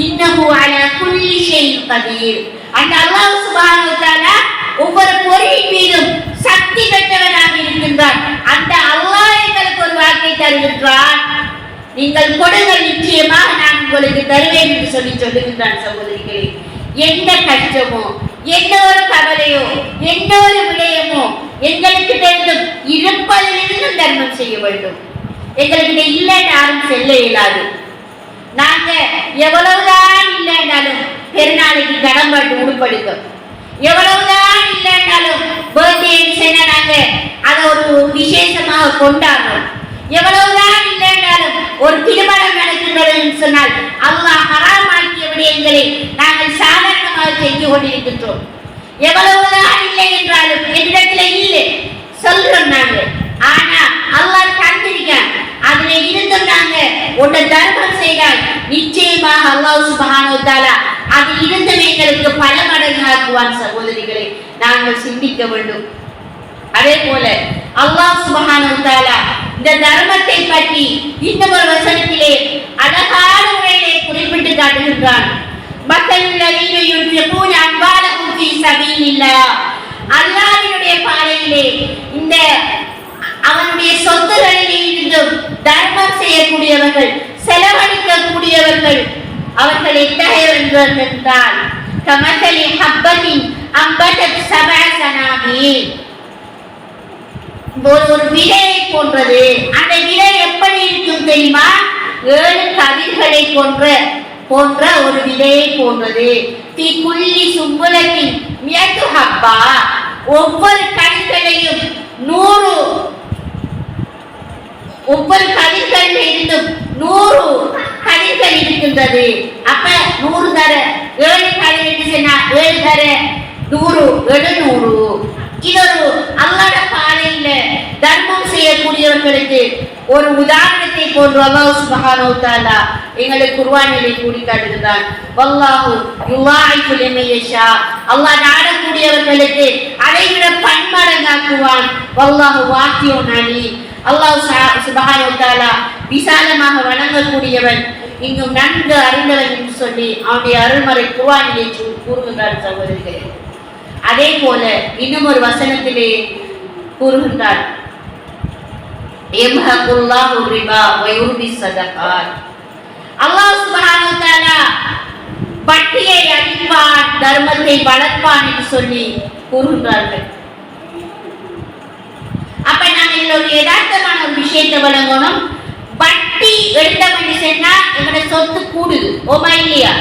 இன்னஹு அலா குல்லி ஷைஇன் கதீர். அந்த அல்லாஹ் சுப்ஹானஹு வ தஆலா ஒவ்வொரு பொருளின் மீதும் சக்தி பெற்றவனாக இருக்கின்றான். அந்த அல்லாஹ் எங்களுக்கு ஒரு வாக்கை தருகின்றான், நீங்கள் கொடுங்கள், நிச்சயமாக நான் உங்களுக்கு தருவேன் என்று சொல்லுகின்றான். சகோதரிகளே, எந்த கஷ்டமோ, எந்த ஒரு கவலையோ, எந்த ஒரு விடயமோ எங்களுக்கு தெரிந்தும் இருப்பதிலிருந்து தர்மம் செய்ய வேண்டும். எங்களுக்கு இல்லை யாரும் செல்ல இயலாது. நாங்க எவ்வளவுதான் இல்லைன்னாலும் பெருநாளைக்கு கடம்பாட்டு உடுப்படுக்கும், எவ்வளவுதான் இல்லைன்னாலும் பர்த்டே சொன்னா நாங்க அதை ஒரு விசேஷமாக கொண்டாடுறோம். எவ்வளவுதான் இல்லைன்னாலும் ஒரு திருமணம் நடக்கின்றது என்று சொன்னால் அல்லாஹ் ஹராமாக்கிய விடயங்களை நாங்கள் சாதாரணமாக செஞ்சு கொண்டிருக்கின்றோம். எவ்வளவுதான் இல்லை என்றாலும் என்னிடத்தில் இல்லை, சொல்றோம் நாங்க. ஆனா அல்லாஹ் தந்திருக்கான். அதுல இருந்தும் நாங்க உன்னை தர்மம் செய்தால் நிச்சயமாக அல்லாஹ் சுப்ஹானஹு வ தஆலா அதில் இருந்து எங்களுக்கு பல மடங்கு ஆக்குவான். சகோதரிகளை நாங்கள் சிந்திக்க வேண்டும். அதே போல அல்லாஹ் சுப்ஹானஹு வ தஆலா இந்த தர்மத்தை பற்றி இன்னொரு வசனத்திலே அழகான முறையிலே குறிப்பிட்டு காட்டுகின்றான். மக்களுள்ளதீன யுன்ஃபிகூன அம்வாலஹும் ஃபீ ஸபீலில்லாஹ். அல்லாஹ்வினுடைய பாதையிலே இந்த அவனுடைய சொத்துக்களிலே இருந்து தர்மம் செய்யக்கூடியவர்கள், செலவழிக்கக்கூடியவர்கள், அவர்கள் எத்தகையவர்கள் என்றால் கமஸலி ஹப்பத்தின் அம்பதத் சபஅ சனாபீல். ஒரு விதையை போன்றது. அந்த விதை எப்படி இருக்கும் தெரியுமா? 7 கதிர்களை போன்ற ஒரு விதையை போன்றது. ஃபீ குல்லி சும்புலத்தின் மியத்து ஹப்பா. ஒவ்வொரு கதிர்களையும் 100 ஒவ்வொரு கதிர்கள் இருந்தும் 100 கதிர்கள் இருக்கின்றது. அப்ப 100 தர 7 கதிர்கள் சொன்னா 7 தர 100 700. இது ஒரு அல்லாஹ்வுடைய பாதையில தர்மம் செய்யக்கூடியவர்களுக்கு ஒரு உதாரணத்தை போன்று அல்லாஹ் சுப்ஹானஹு வ தஆலா எங்களுக்கு குர்ஆனிலே கூறி காட்டுகிறான். வல்லாஹு யுலாயிஃபு லிமன் யஷா. அல்லாஹ் நாடக்கூடியவர்களுக்கு அதைவிட பன்மடங்காக்குவான். வல்லாஹு வாசியுன் அலீம். அல்லாஹ் சுப்ஹானஹு வ தஆலா விசாலமாக வணங்கக்கூடியவன், இங்கும் நன்கு அறிந்தவன் என்று சொல்லி அவனுடைய அருள்மறை குர்ஆனிலே கூறுகின்றார். சகோதரிகளே, அதே போல இன்னும் ஒரு வசனத்திலே கூறுகின்றார், யம்ஹகுல்லாஹு ரிபா வ யுர்பி ஸதகாத். அல்லாஹ் சுப்ஹானஹு வ தஆலா வட்டியை அழிப்பான், தர்மத்தை வளர்ப்பான் என்று சொல்லி கூறுகின்றார்கள். அப்ப நாம இதுல ஒரு யதார்த்தமான ஒரு விஷயத்தை வழங்கணும். வட்டி எடுத்தோம் என்று சொன்னா எங்களுடைய சொத்து கூடுது. ஓமா இல்லையா?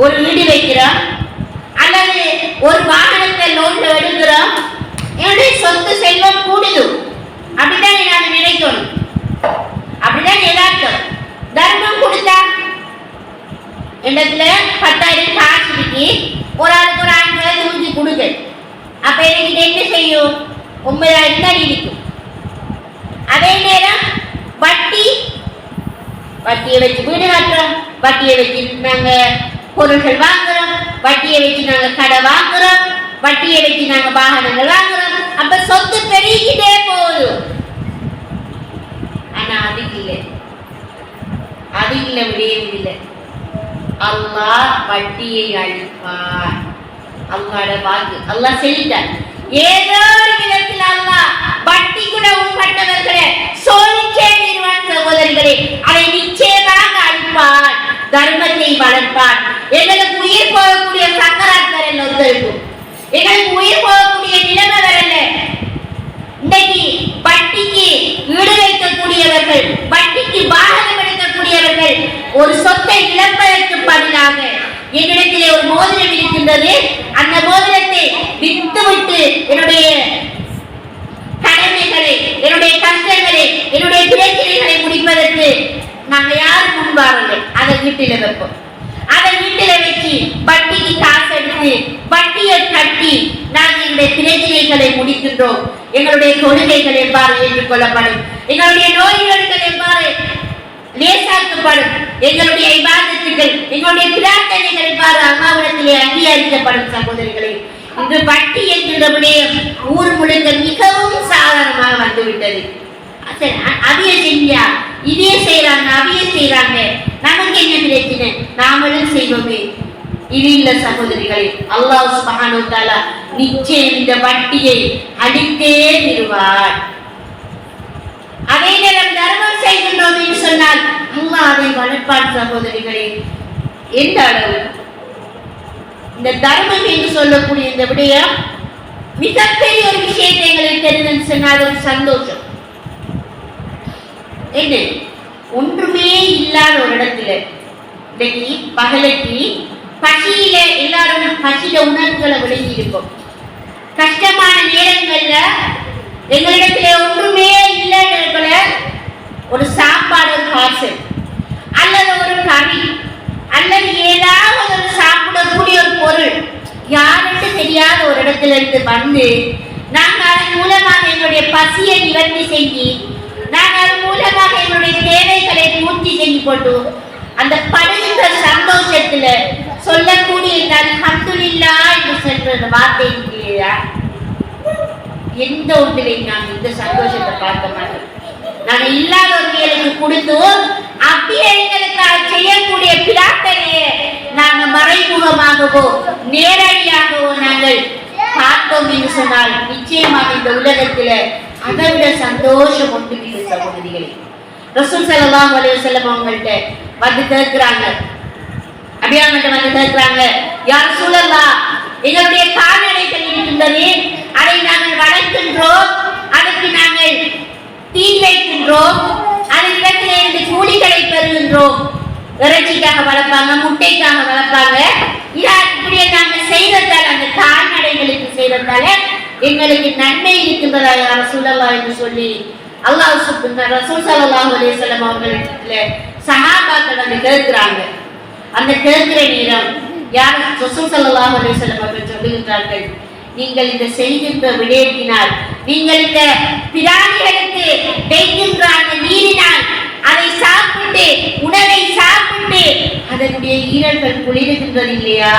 ஒரு வீடு வைக்கிறோம் அல்லது ஒரு வாகனத்தை லோன்ல எடுக்கிறோம், என்னுடைய சொத்து செல்வம் கூடுது. அப்படிதான் நாங்க நினைக்கணும். அப்படிதான் யதார்த்தம். தர்மம் கொடுத்தா இடத்துல 10,000 காசு இருக்கு, ஒரு ஆளுக்கு ஒரு 5,000 தூக்கி கொடுங்க. அப்ப எனக்கு என்ன செய்யும்? 9,000 தான் இருக்கும். அதே நேரம் வட்டியை வச்சு வீடு கட்டுறோம், வட்டியை வச்சு நாங்க பொருட்கள் வாங்குறோம், வட்டியை வச்சு நாங்க கடை வாங்குறோம், வட்டியை வச்சு நாங்க வாகனங்கள் வாங்குறோம். அப்ப சொத்து பெருகிட்டே போகுது. ஆனா அது இல்லை விடையும் இல்லை. அல்லாஹ் வட்டியை அழிப்பார். அல்லாஹ்வோட வாக்கு அல்லாஹ் சொல்லிட்டார். ஏதோ ஒரு விதத்தில் அல்லாஹ் வட்டி கூட உட்பட்டவர்களை சோதிச்சே நிறுவன சகோதரிகளே, அதை நிச்சயமாக அழிப்பார், தர்மத்தை வளர்ப்பார். எங்களுக்கு உயிர் போகக்கூடிய சக்கராத் வரல ஒருத்தருக்கும், எங்களுக்கு உயிர் போகக்கூடிய நிலைமை வரல. இன்னைக்கு வட்டிக்கு ஈடு வைக்கக்கூடியவர்கள், வட்டிக்கு வாகனம் எடுக்கக்கூடியவர்கள் ஒரு சொத்தை இழப்பதற்கு பதிலாக என்னிடத்திலே ஒரு மோதிரம் இருக்கின்றது, அந்த மோதிரத்தை விட்டுவிட்டு என்னுடைய கடமைகளை, என்னுடைய கஷ்டங்களை, என்னுடைய பிரச்சனைகளை முடிப்பதற்கு நாங்க யாரும் முன்வாரங்கள். அதை வீட்டில வைப்போம். அதை வீட்டில வச்சு வட்டிக்கு காசு எடுத்து வட்டியை கட்டி நாங்கள் எங்களுடைய பிரச்சனைகளை முடிக்கின்றோம். எங்களுடைய கொள்கைகள் எவ்வாறு ஏற்றுக்கொள்ளப்படும், எங்களுடைய நோய்கள் எவ்வாறு லேசாக்கப்படும், எங்களுடைய இபாதத்துகள், எங்களுடைய பிரார்த்தனைகள் எவ்வாறு அல்லாஹ்விடத்திலே அங்கீகரிக்கப்படும். சகோதரிகளே, இன்று வட்டி என்கிற விடயம் ஊர் முழுக்க மிகவும் சாதாரணமாக வந்துவிட்டது. அதைய செஞ்சா இதே செய்யறாங்க, அதைய செய்யறாங்க, நமக்கு என்ன பிரச்சனை, நாமளும் செய்வோமே. இது இல்ல சகோதரிகளே, அல்லாஹ் சுப்ஹானஹு வ தஆலா நிச்சயம் இந்த வட்டியை அழித்தே நிறுவார். அதே நேரம் தர்மம் செய்கின்றோம் என்று சொன்னால் அல்லாஹ் அதை வளர்ப்பான். சகோதரிகளே, எந்த அளவு இந்த தர்மம் என்று சொல்லக்கூடிய இந்த விடயம் மிகப்பெரிய ஒரு விஷயத்தை எங்களுக்கு தெரிந்து சொன்னால் ஒரு சந்தோஷம். என்ன, ஒன்றுமே இல்லாத ஒரு இடத்துல இன்னைக்கு பகலைக்கு பசியில எல்லாரும் பசியில உணர்வுகளை விளங்கி இருக்கும். கஷ்டமான நேரங்கள்ல எங்களிடத்துல ஒன்றுமே இல்லைன்ற ஒரு சாப்பாடு, ஒரு பார்சல் அல்லது ஒரு கறி அல்லது ஏதாவது ஒரு சாப்பிடக்கூடிய ஒரு பொருள் யாருக்கு தெரியாத ஒரு இடத்துல இருந்து வந்து நாங்கள் அதன் மூலமாக எங்களுடைய பசியை நிவர்த்தி செஞ்சு நாங்கள் அதன் மூலமாக எங்களுடைய தேவைகளை பூர்த்தி செஞ்சு கொண்டு அந்த படுகின்ற சந்தோஷத்துல சொல்லக்கூடிய இந்த அல்ஹம்துலில்லாஹ் என்று சொல்ற வார்த்தை இல்லையா, எந்த ஒன்றிலையும் நாங்கள் இந்த சந்தோஷத்தை பார்க்க மாட்டோம். நாங்கள் இல்லாதவர்களுக்கு கொடுத்து அப்படியே எங்களுக்கு செய்யக்கூடிய பிரார்த்தனையை நாங்கள் மறைமுகமாகவோ நேரடியாகவோ நாங்கள் பார்த்தோம் என்று சொன்னால் நிச்சயமாக இந்த உலகத்துல அதை விட சந்தோஷம் ஒன்றுமில்லை சகோதரிகளே. ரசூல் ஸல்லல்லாஹு அலைஹி வஸல்லம் அவங்கள்ட்ட வந்து கேட்கிறாங்க, அபியாங்கள்ட்ட வந்து கேட்கிறாங்க, யா ரசூலல்லாஹ், எங்களுடைய கால்நடைகள் இருக்கின்றது, அதை நாங்கள் வளர்க்கின்றோம், அதுக்கு நாங்கள் தீ வைக்கின்றோம், அதனிடத்திலே இருந்து கூலிகளை பெறுகின்றோம். இறைச்சிக்காக வளர்ப்பாங்க, முட்டைக்காக வளர்ப்பாங்க. இப்படியே நாங்கள் செய்ததால் அந்த கால்நடைகளுக்கு செய்ததால எங்களுக்கு நன்மை இருக்கின்றதா யா ரசூலல்லாஹ் என்று சொல்லி ரசூல் ஸல்லல்லாஹு அலைஹி வஸல்லம் அவர்களிடத்துல சஹாபாக்கள் வந்து கேட்கிறாங்க. அந்த கேட்கிற நேரம் யார் ரசூல் ஸல்லல்லாஹு அலைஹி வஸல்லம் அவர்கள் சொல்லுகின்றார்கள், நீங்கள் இந்த செய்கின்ற விடயத்தினால், நீங்கள் இந்த பிராணிகளுக்கு வைக்கின்ற அந்த நீரினால் அதை சாப்பிட்டு உணவை சாப்பிட்டு அதனுடைய ஈரல்கள் குளிர்கின்றது இல்லையா,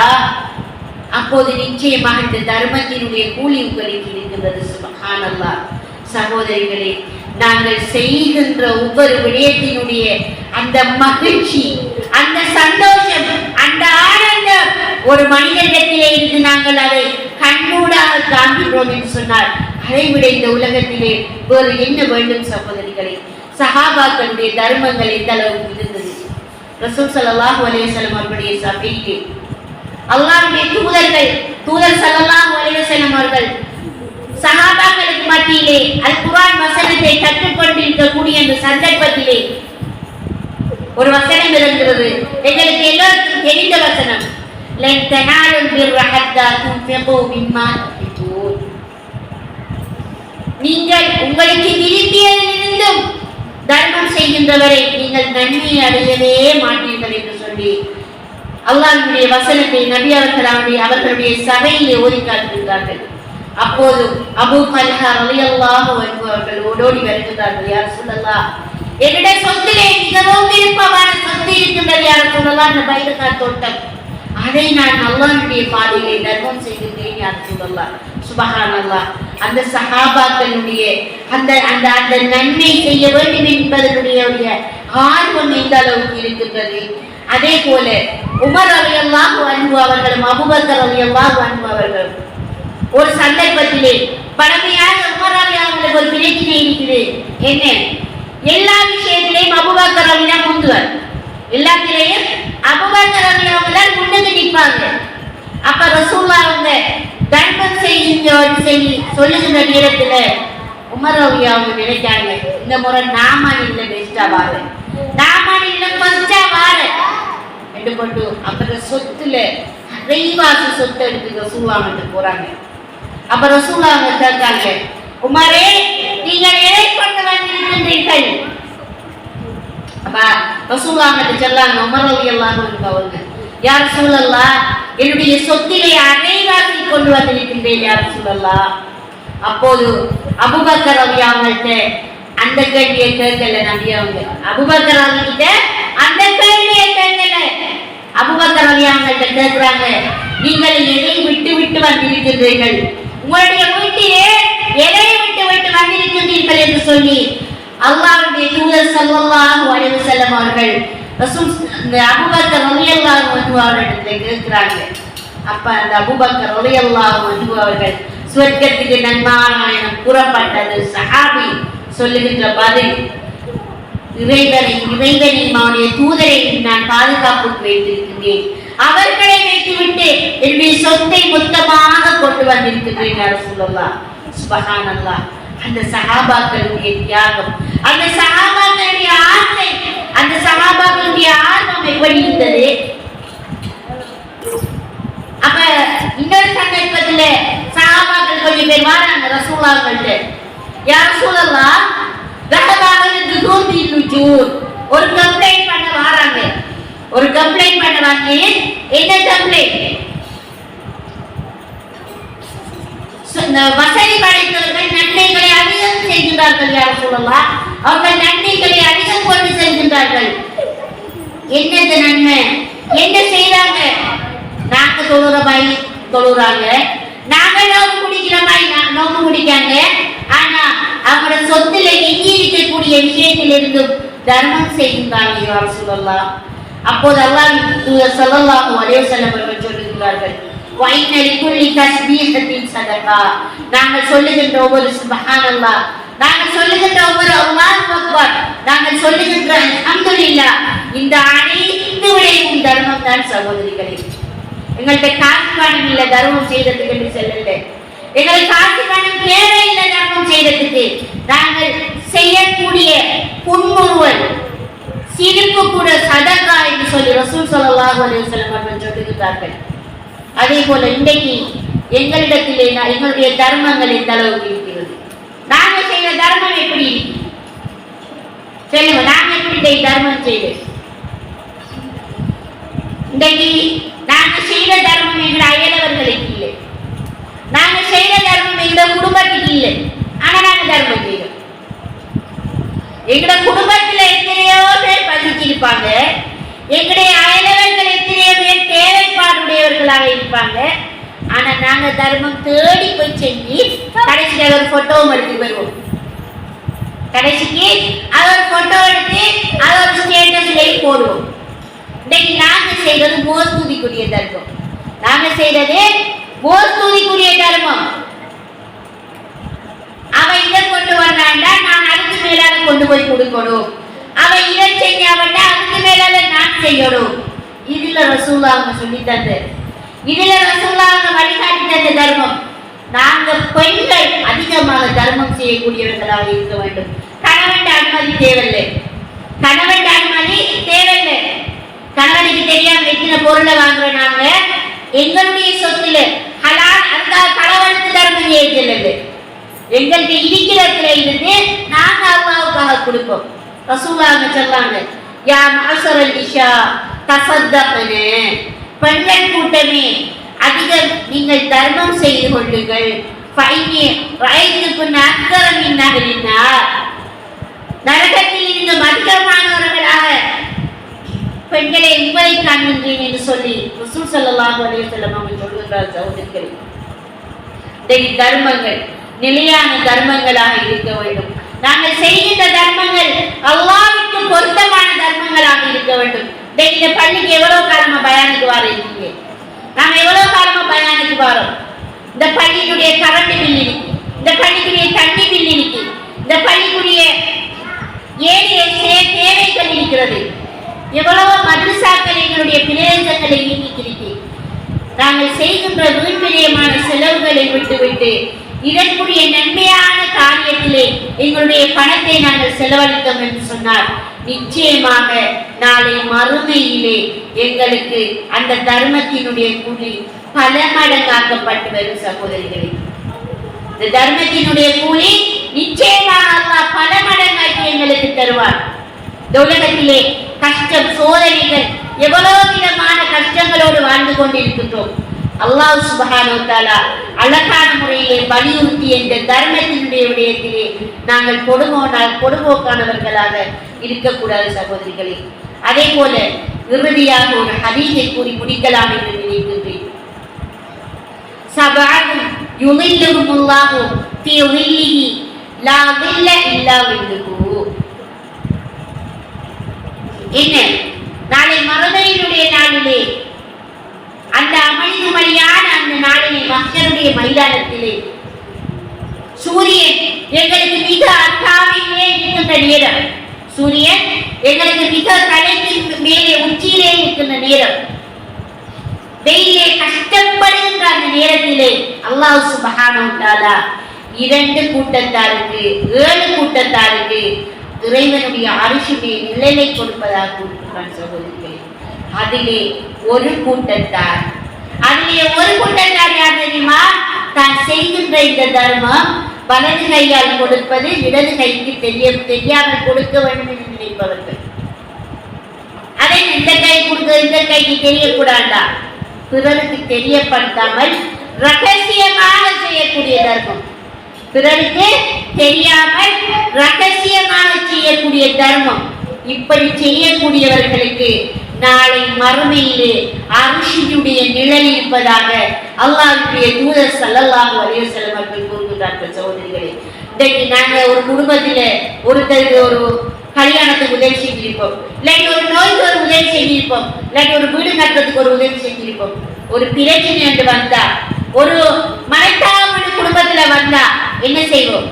அப்போது நிச்சயமாக இந்த தர்மத்தினுடைய கூலி உங்களுக்கு இருக்கின்றது. சுப்ஹானல்லாஹ். சகோதரிகளே, நாங்கள் செய்கின்ற ஒவ்வொரு விடயத்தினுடைய அந்த மகிழ்ச்சி, அந்த சந்தோஷம், அந்த ஆனந்தம் ஒரு மனிதனிடத்திலே இருந்து நாங்கள் அதை கண்ணூடாக காண்கிறோம் என்று சொன்னால் அதை விட இந்த உலகத்திலே வேறு என்ன வேண்டும் சகோதரிகளே? சஹாபாக்களுடைய தர்மங்கள் எந்த அளவுக்கு இருந்தது. ரசூல் ஸல்லல்லாஹு அலைஹி வஸல்லம் அவர்களுடைய சபையிலே அல்லாஹ்வுடைய தூதர் ஸல்லல்லாஹு அலைஹி வஸல்லம் அவர்கள் சஹாபாக்களுக்கு மத்தியிலே அல் குர்ஆன் வசனத்தை கற்றுக்கொண்டிருக்கக்கூடிய அந்த சந்தர்ப்பத்திலே ஒரு வசனம் இருக்கிறது, எங்களுக்கு எல்லாருக்கும் தெரிந்த வசனம், லன் தனாலுல் பிர்ர ஹத்தா துன்ஃபிகு மிம்மா துஹிப்பூன். நீங்கள் உங்களுக்கு விரும்பியதிலிருந்தும் தர்மம் செய்கின்றவரை நீங்கள் நன்மை அடையவே மாட்டீர்கள் என்று சொல்லி அல்லாஹ்வுடைய வசனத்தை நபி அவர்களுடைய சபையிலே ஓதி காட்டுகிறார்கள். அப்போது அபூ தல்ஹா ரலியல்லாஹு அன்ஹு அவர்கள் ஓடோடி வருகிறார்கள், யா ரசூலல்லாஹ், என்னுடைய சொத்திலே மிகவும் விருப்பமான சொத்து இருக்கின்றது யா ரசூலல்லாஹ், அந்த பைத்துல் தோட்டம், அதை நான் அல்லாஹ்வுடைய பாதையிலே தர்மம் செய்கின்றேன் யா ரசூலல்லாஹ். சுப்ஹானல்லாஹ். அந்த சஹாபாக்களுடைய அந்த அந்த அந்த நன்மை செய்ய வேண்டும் என்பதனுடைய ஆர்வம் எந்த அளவுக்கு இருக்கின்றது. அதே போல உமர் ரலியல்லாஹு அன்ஹு அவர்களும் அபூபக்கர் ரலியல்லாஹு அன்ஹு அவர்களும் ஒரு சந்தர்ப்பத்திலே பழமையாக உமர் ரலியல்லாஹு ஒரு பிரச்சனை இருக்குது. என்ன? எல்லா விஷயத்திலையும் அபூபக்கர் ரலியல்லாஹு முந்துவார், எல்லாத்திலையும் அபூபக்கர் ரலியல்லாஹு தான் முன்னுக்கு நிற்பாங்க. அப்ப ரசூலுல்லாஹ் அவங்க தர்மம் சொல்லுகின்ற நேரத்துல உமர் ரலியல்லாஹு அவங்க நினைச்சாங்க, இந்த முறை நாமானில பெஸ்டா வாரு, நாமானில ஃபர்ஸ்டா வாரு என்று கொண்டு அப்புறம் சொத்துல அரைவாசி சொத்தை எடுத்து ரசூலுல்லாஹ்கிட்ட போறாங்க. அப்ப ரசூலுல்லாஹ் அவங்க கேட்டாங்க, உமரே, நீங்கள் எதை கொண்டு வந்திருக்கின்றீர்கள்? அப்ப ரசூலுல்லாஹ் கிட்ட சொல்லாங்க, உமர் ரலியல்லாஹு அன்ஹு அவங்க, யா ரசூலல்லாஹ், என்னுடைய சொத்திலே அரைவாசி கொண்டு வந்திருக்கின்றேன் யா ரசூலல்லாஹ். அப்போது அபூபக்கர் ரலியல்லாஹு அன்ஹு அந்த கேள்வியை கேட்கல நபி அவங்க. அபூபக்கர் ரலியல்லாஹு அன்ஹு அந்த கேள்வியை கேட்கல. அபூபக்கர் ரலியல்லாஹு அன்ஹு கேட்கிறாங்க, நீங்கள் எதை விட்டு விட்டு வந்திருக்கிறீர்கள்? உங்களுடைய வீட்டிலே எதை விட்டு விட்டு வந்திருக்கிறீர்கள் என்று சொல்லி அல்லாஹ்வுடைய தூதர் ஸல்லல்லாஹு அலைஹி வஸல்லம் அவர்கள் ரசூல் அபூபக்கர் ரலியல்லாஹு அன்ஹு அவர்களிடத்தில் கேட்கிறாங்க. அப்ப அந்த அபூபக்கர் ரலியல்லாஹு அன்ஹு அவர்கள் சொர்க்கத்துக்கு நன்மாராயணம் கூறப்பட்டது சஹாபி சொல்லுகின்ற பதில், இறைவனை அவனுடைய தூதரை நான் பாதுகாப்புக்கு வைத்திருக்கின்றேன், அவர்களை வைத்துவிட்டு என்னுடைய சொத்தை மொத்தமாக கொண்டு வந்திருக்கின்றேன் யா ரசூலல்லாஹ். சுப்ஹானல்லாஹ். அந்த சஹாபாக்களுடைய தியாகம், அந்த சஹாபாக்களுடைய ஆசை, அந்த சஹாபாக்களுடைய ஆர்வம் எப்படி இருந்தது? அப்ப இன்னொரு சந்தர்ப்பத்துல சஹாபாக்கள் கொஞ்சம் பேர் வராங்க ரசூலுல்லாஹ்கிட்ட, யா ரசூலல்லாஹ், ஒரு கம்ப்ளைண்ட் பண்ண வராங்க. ஒரு கம்ப்ளைண்ட் பண்ண வந்து, என்ன கம்ப்ளைண்ட்? வசதி படைத்தவர்கள் நன்மைகளை அதிகம் செய்கின்றார்கள். யார் சொல்லலாம், அவர்கள் நன்மைகளை அதிகம் கொண்டு செல்கின்றார்கள். என்னது நன்மை? என்ன செய்யறாங்க? நாங்க தொழுற மாதிரி தொழுறாங்க, நாங்க நோம்பு குடிக்கிற மாதிரி நோம்பு குடிக்காங்க. ஆனா அவங்களோட சொத்துல எஞ்சி இருக்கக்கூடிய விஷயத்திலிருந்து தர்மம் செய்கின்றாங்க. யார் சொல்லலாம். அப்போது அல்லாஹ் தூதர் ஸல்லல்லாஹு அலைஹி வஸல்லம் அவர்கள் சொல்லுகிறார்கள், வைன லிகுல்லி தஸ்பீஹத்தின் சதகா. நாங்கள் சொல்லுகின்ற ஒவ்வொரு சுப்ஹானல்லாஹ், நாங்கள் சொல்லுகின்ற ஒவ்வொரு அல்லாஹு அக்பர், நாங்கள் சொல்லுகின்ற அல்ஹம்துலில்லாஹ், இந்த அனைத்து விடையும் தர்மம் தான் சகோதரிகளே. எங்கள்கிட்ட காசு பணம் இல்லை தர்மம் செய்யறதுக்கு என்று சொல்லல. எங்களுக்கு காசு பணம் தேவையில்லை தர்மம் செய்யறதுக்கு. நாங்கள் செய்யக்கூடிய புன்முறுவல் சிரிப்பு கூட சதகா என்று சொல்லி ரசூல் ஸல்லல்லாஹு அலைஹி வஸல்லம் அவர்கள் சொல்லுகிறார்கள். அதே போல இன்றைக்கு எங்களிடத்திலே எங்களுடைய தர்மங்கள் எந்த அளவுக்கு இருக்கிறது? நாங்கள் செய்த தர்மம் எப்படி சொல்லுங்க. நாங்கள் எப்படி தர்மம் செய்து இன்றைக்கு நாங்கள் செய்த தர்மம் எங்கள் அயலவர்களுக்கு இல்லை, நாங்கள் செய்த தர்மம் எங்கள் குடும்பத்துக்கு இல்லை. ஆனா நாங்கள் தர்மம் செய்வோம். எங்களோட குடும்பத்துல எத்தனையோ பேர் பசிச்சிருப்பாங்க, எங்களுடைய அயலவர்கள் எத்தனையோ பேர் தேவைப்பாடுடையவர்களாக இருப்பாங்க. ஆனா நாங்க தர்மம் தேடி போய் செஞ்சு கடைசியில் ஒரு போட்டோவும் எடுத்து வருவோம். கடைசிக்கு அதை ஒரு போட்டோ எடுத்து அதை ஒரு ஸ்டேட்டஸ்லேயும் போடுவோம். இன்னைக்கு நாங்க செய்யறது மோஸ்தூதிக்குரிய தர்மம். நாங்க செய்யறது மோஸ்தூதிக்குரிய தர்மம். அவன் இதை கொண்டு வந்தாண்டா நான் அதுக்கு மேலால கொண்டு போய் கொடுக்கணும், அவன் இதை செஞ்சாவட்டா அதுக்கு மேலால நான் செய்யணும். இதுல ரசூலுல்லாஹ் அவங்க சொல்லி தந்து, இதுல ரசூலுல்லாஹ் அவங்க வழிகாட்டி தந்த தர்மம். நாங்க பெண்கள் அதிகமாக தர்மம் செய்யக்கூடியவர்களாக இருக்க வேண்டும். கணவன் அனுமதி தேவையில்லை, கணவன் அனுமதி தேவையில்லை. கணவனுக்கு தெரியாம எத்தனை பொருளை வாங்குறோம் நாங்க. எங்களுடைய சொத்துல ஹலால் அந்த கணவனுக்கு தர்மம் செய்ய செல்லது. எங்களுக்கு இருக்கிறதுல இருந்து நாங்க அல்லாஹ்வுக்காக கொடுப்போம். ரசூலுல்லாஹ் சொல்றாங்க, யா மஅஷரல் இஷா தஸத்தக்ன, பெண்கள் கூட்டமே அதிகம் நீங்கள் தர்மம் செய்து கொள்ளுங்கள். ஃபைனி ரைதுக்குன் அக்தர மின் அஹ்லின்னார், நரகத்தில் இருந்து அதிகமானவர்களாக பெண்களை உங்களை காண்கின்றேன் என்று சொல்லி ரசூல் ஸல்லல்லாஹு அலைஹி வஸல்லம் அவர்கள் சொல்கிறார். சகோதரிகளே, இந்த தர்மங்கள் நிலையான தர்மங்களாக இருக்க வேண்டும். நாங்கள் செய்கின்ற தர்மங்கள் அல்லாஹ்வுக்கு பொருத்தமான தர்மங்களாக இருக்க வேண்டும். இந்த பள்ளிக்கு எவ்வளவு காலமா பயானுக்கு வாரீங்க? நாங்க எவ்வளவு காலமா பயானுக்கு வாரோம்? இந்த பள்ளிக்குரிய கரண்ட் பில் இருக்கு, இந்த பள்ளிக்குரிய தண்ணி பில் இருக்கு, இந்த பள்ளிக்குரிய ஏனைய தேவைகள் இருக்கிறது. எவ்வளவு மதுரசாக்கள் எங்களுடைய பிரதேசங்களை இயங்கிக்கிறீங்க. நாங்கள் செய்கின்ற வீண்விரயமான செலவுகளை விட்டுவிட்டு இதற்குரிய நன்மையான காரியத்திலே எங்களுடைய பணத்தை நாங்கள் செலவழித்தோம் என்று சொன்னால் நிச்சயமாக நாளை மறுமையிலே எங்களுக்கு அந்த தர்மத்தினுடைய கூலி பல மடங்காக்கப்பட்டு வரும். சகோதரிகளே, இந்த தர்மத்தினுடைய கூலி நிச்சயமாக அல்லாஹ் பல மடங்காக்கி எங்களுக்கு தருவார். இந்த உலகத்திலே கஷ்டம் சோதனைகள் எவ்வளவு விதமான கஷ்டங்களோடு வாழ்ந்து கொண்டிருக்கின்றோம். அல்லாஹ் சுப்ஹானஹு வ தஆலா அழகான முறையிலே வலியுறுத்திய இந்த தர்மத்தினுடைய விடயத்திலே நாங்கள் பொடுபோக்கானவர்களாக இருக்கக்கூடாது சகோதரிகளே. அதே போல இறுதியாக ஒரு ஹதீஸை கூறி முடிக்கலாம் என்று நினைக்கின்றேன். சபஅன் யுதில்லுஹுல்லாஹு ஃபீ ظில்லிஹி லா ظில்ல இல்லா ظில்லுஹு. என்ன, நாளை மறுமையினுடைய நாளிலே அந்த அமைதிமணியான அந்த நாளிலே மஹ்ஷருடைய மைதானத்திலே சூரியன் எங்களுக்கு மிக அருகாமையிலே இருக்கின்ற நேரம், சூரியன் எங்களுக்கு மிக தலைக்கு மேலே உச்சியிலே இருக்கின்ற நேரம், வெயிலே கஷ்டப்படுகின்ற அந்த நேரத்திலே அல்லாஹ் சுப்ஹானஹு வ தஆலா 2 கூட்டத்தாருக்கு 7 கூட்டத்தாருக்கு இறைவனுடைய அரிசியை நிழலை கொடுப்பதாக கூறுகிறான். சகோதரிகளே, அதிலே ஒரு கூட்டத்தார் யார் தெரியுமா? தான் செய்கின்ற இந்த தர்மம் வலது கையால் கொடுப்பது இடது கைக்கு தெரியாமல் கொடுக்க வேண்டும் என்று நினைப்பவர்கள். அதை இந்த கை கொடுக்க இந்த கைக்கு தெரியக்கூடாதா? பிறருக்கு தெரியப்படுத்தாமல் ரகசியமாக செய்யக்கூடிய தர்மம், பிறருக்கு தெரியாமல் ரகசியமாக செய்யக்கூடிய தர்மம். இப்படி செய்யக்கூடியவர்களுக்கு நாளை மறுமையிலே அரிசியுடைய நிழல் இருப்பதாக அல்லாஹ்வுடைய தூதர் ஸல்லல்லாஹு அலைஹி வஸல்லம் அவர்கள் கூறுகிறார்கள். சகோதரிகளே, இன்றைக்கு நாங்கள் ஒரு குடும்பத்தில் ஒருத்தருக்கு ஒரு கல்யாணத்துக்கு உதவி செஞ்சிருப்போம், இல்லாட்டி ஒரு நோய்க்கு ஒரு உதவி செஞ்சிருப்போம், இல்லாட்டி ஒரு வீடு கட்டுறதுக்கு ஒரு உதவி செஞ்சிருப்போம். ஒரு பிரச்சனை என்று வந்தா, ஒரு மனத்தாழ்வு குடும்பத்துல வந்தா என்ன செய்வோம்?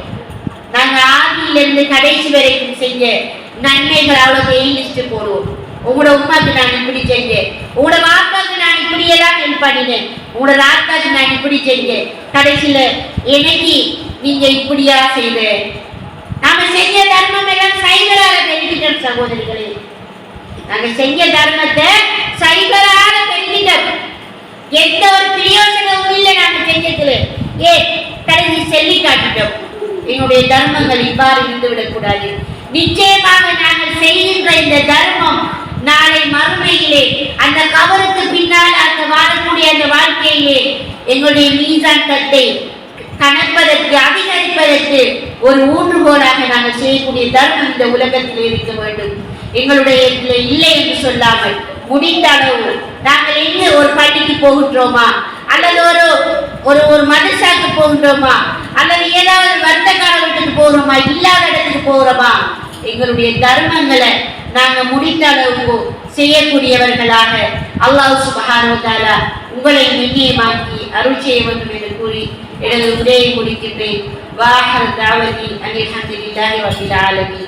நாங்க ஆதியிலிருந்து கடைசி வரைக்கும் செஞ்ச நன்மைகள் அவ்வளவு லிஸ்ட் போடுவோம். உங்களோட உமாக்கு நான் இப்படி செஞ்சேன், உங்களோட வாப்பாக்கு நான் இப்படி எல்லாம் ஹெல்ப் பண்ணினேன், உங்களோட ராத்தாக்கு நான் இப்படி செஞ்சேன், கடைசியில எனக்கு நீங்க இப்படியா செய்த. நாம செஞ்ச தர்மம் எல்லாம் சைகளாக பெருகிட்டோம். சகோதரிகளே, நாங்க செஞ்ச தர்மத்தை சைகளாக பெருகிட்டோம். எந்த ஒரு பிரயோஜனமும் இல்லை நாங்க செஞ்சதுல. கடைசி சொல்லி காட்டிட்டோம். என்னுடைய தர்மங்கள் இவ்வாறு இருந்துவிடக் கூடாது. நிச்சயமாக நாங்கள் செய்கின்ற இந்த தர்மம் நாளை மறுமையிலே அந்த கவருக்கு பின்னால் அந்த வாழக்கூடிய அந்த வாழ்க்கையிலே எங்களுடைய மீசான் தட்டை கணப்பதற்கு அதிகரிப்பதற்கு ஒரு ஊன்றுகோலாக நாங்கள் செய்யக்கூடிய தர்மம் இந்த உலகத்தில் இருக்க வேண்டும். எங்களுடைய இல்லை என்று சொல்லாமல் முடிந்த அளவு நாங்கள் எங்க ஒரு பள்ளிக்கு போகின்றோமா, அல்லது ஒரு ஒரு ஒரு மதரசாக்கு போகின்றோமா, அல்லது ஏதாவது வர்த்தகார வீட்டுக்கு போகிறோமா, இல்லாத இடத்துக்கு போகிறோமா, எங்களுடைய தர்மங்களை நாங்கள் முடிந்த அளவுக்கு செய்யக்கூடியவர்களாக அல்லாஹ் சுப்ஹானஹு வ தஆலா உங்களை நிச்சயமாக்கி அருள் செய்ய வேண்டும் என்று கூறி எனது உரையை முடிக்கின்றேன். வாஹர் தாவதி அல்ஹம்துலில்லாஹி ரப்பில் ஆலமீன்.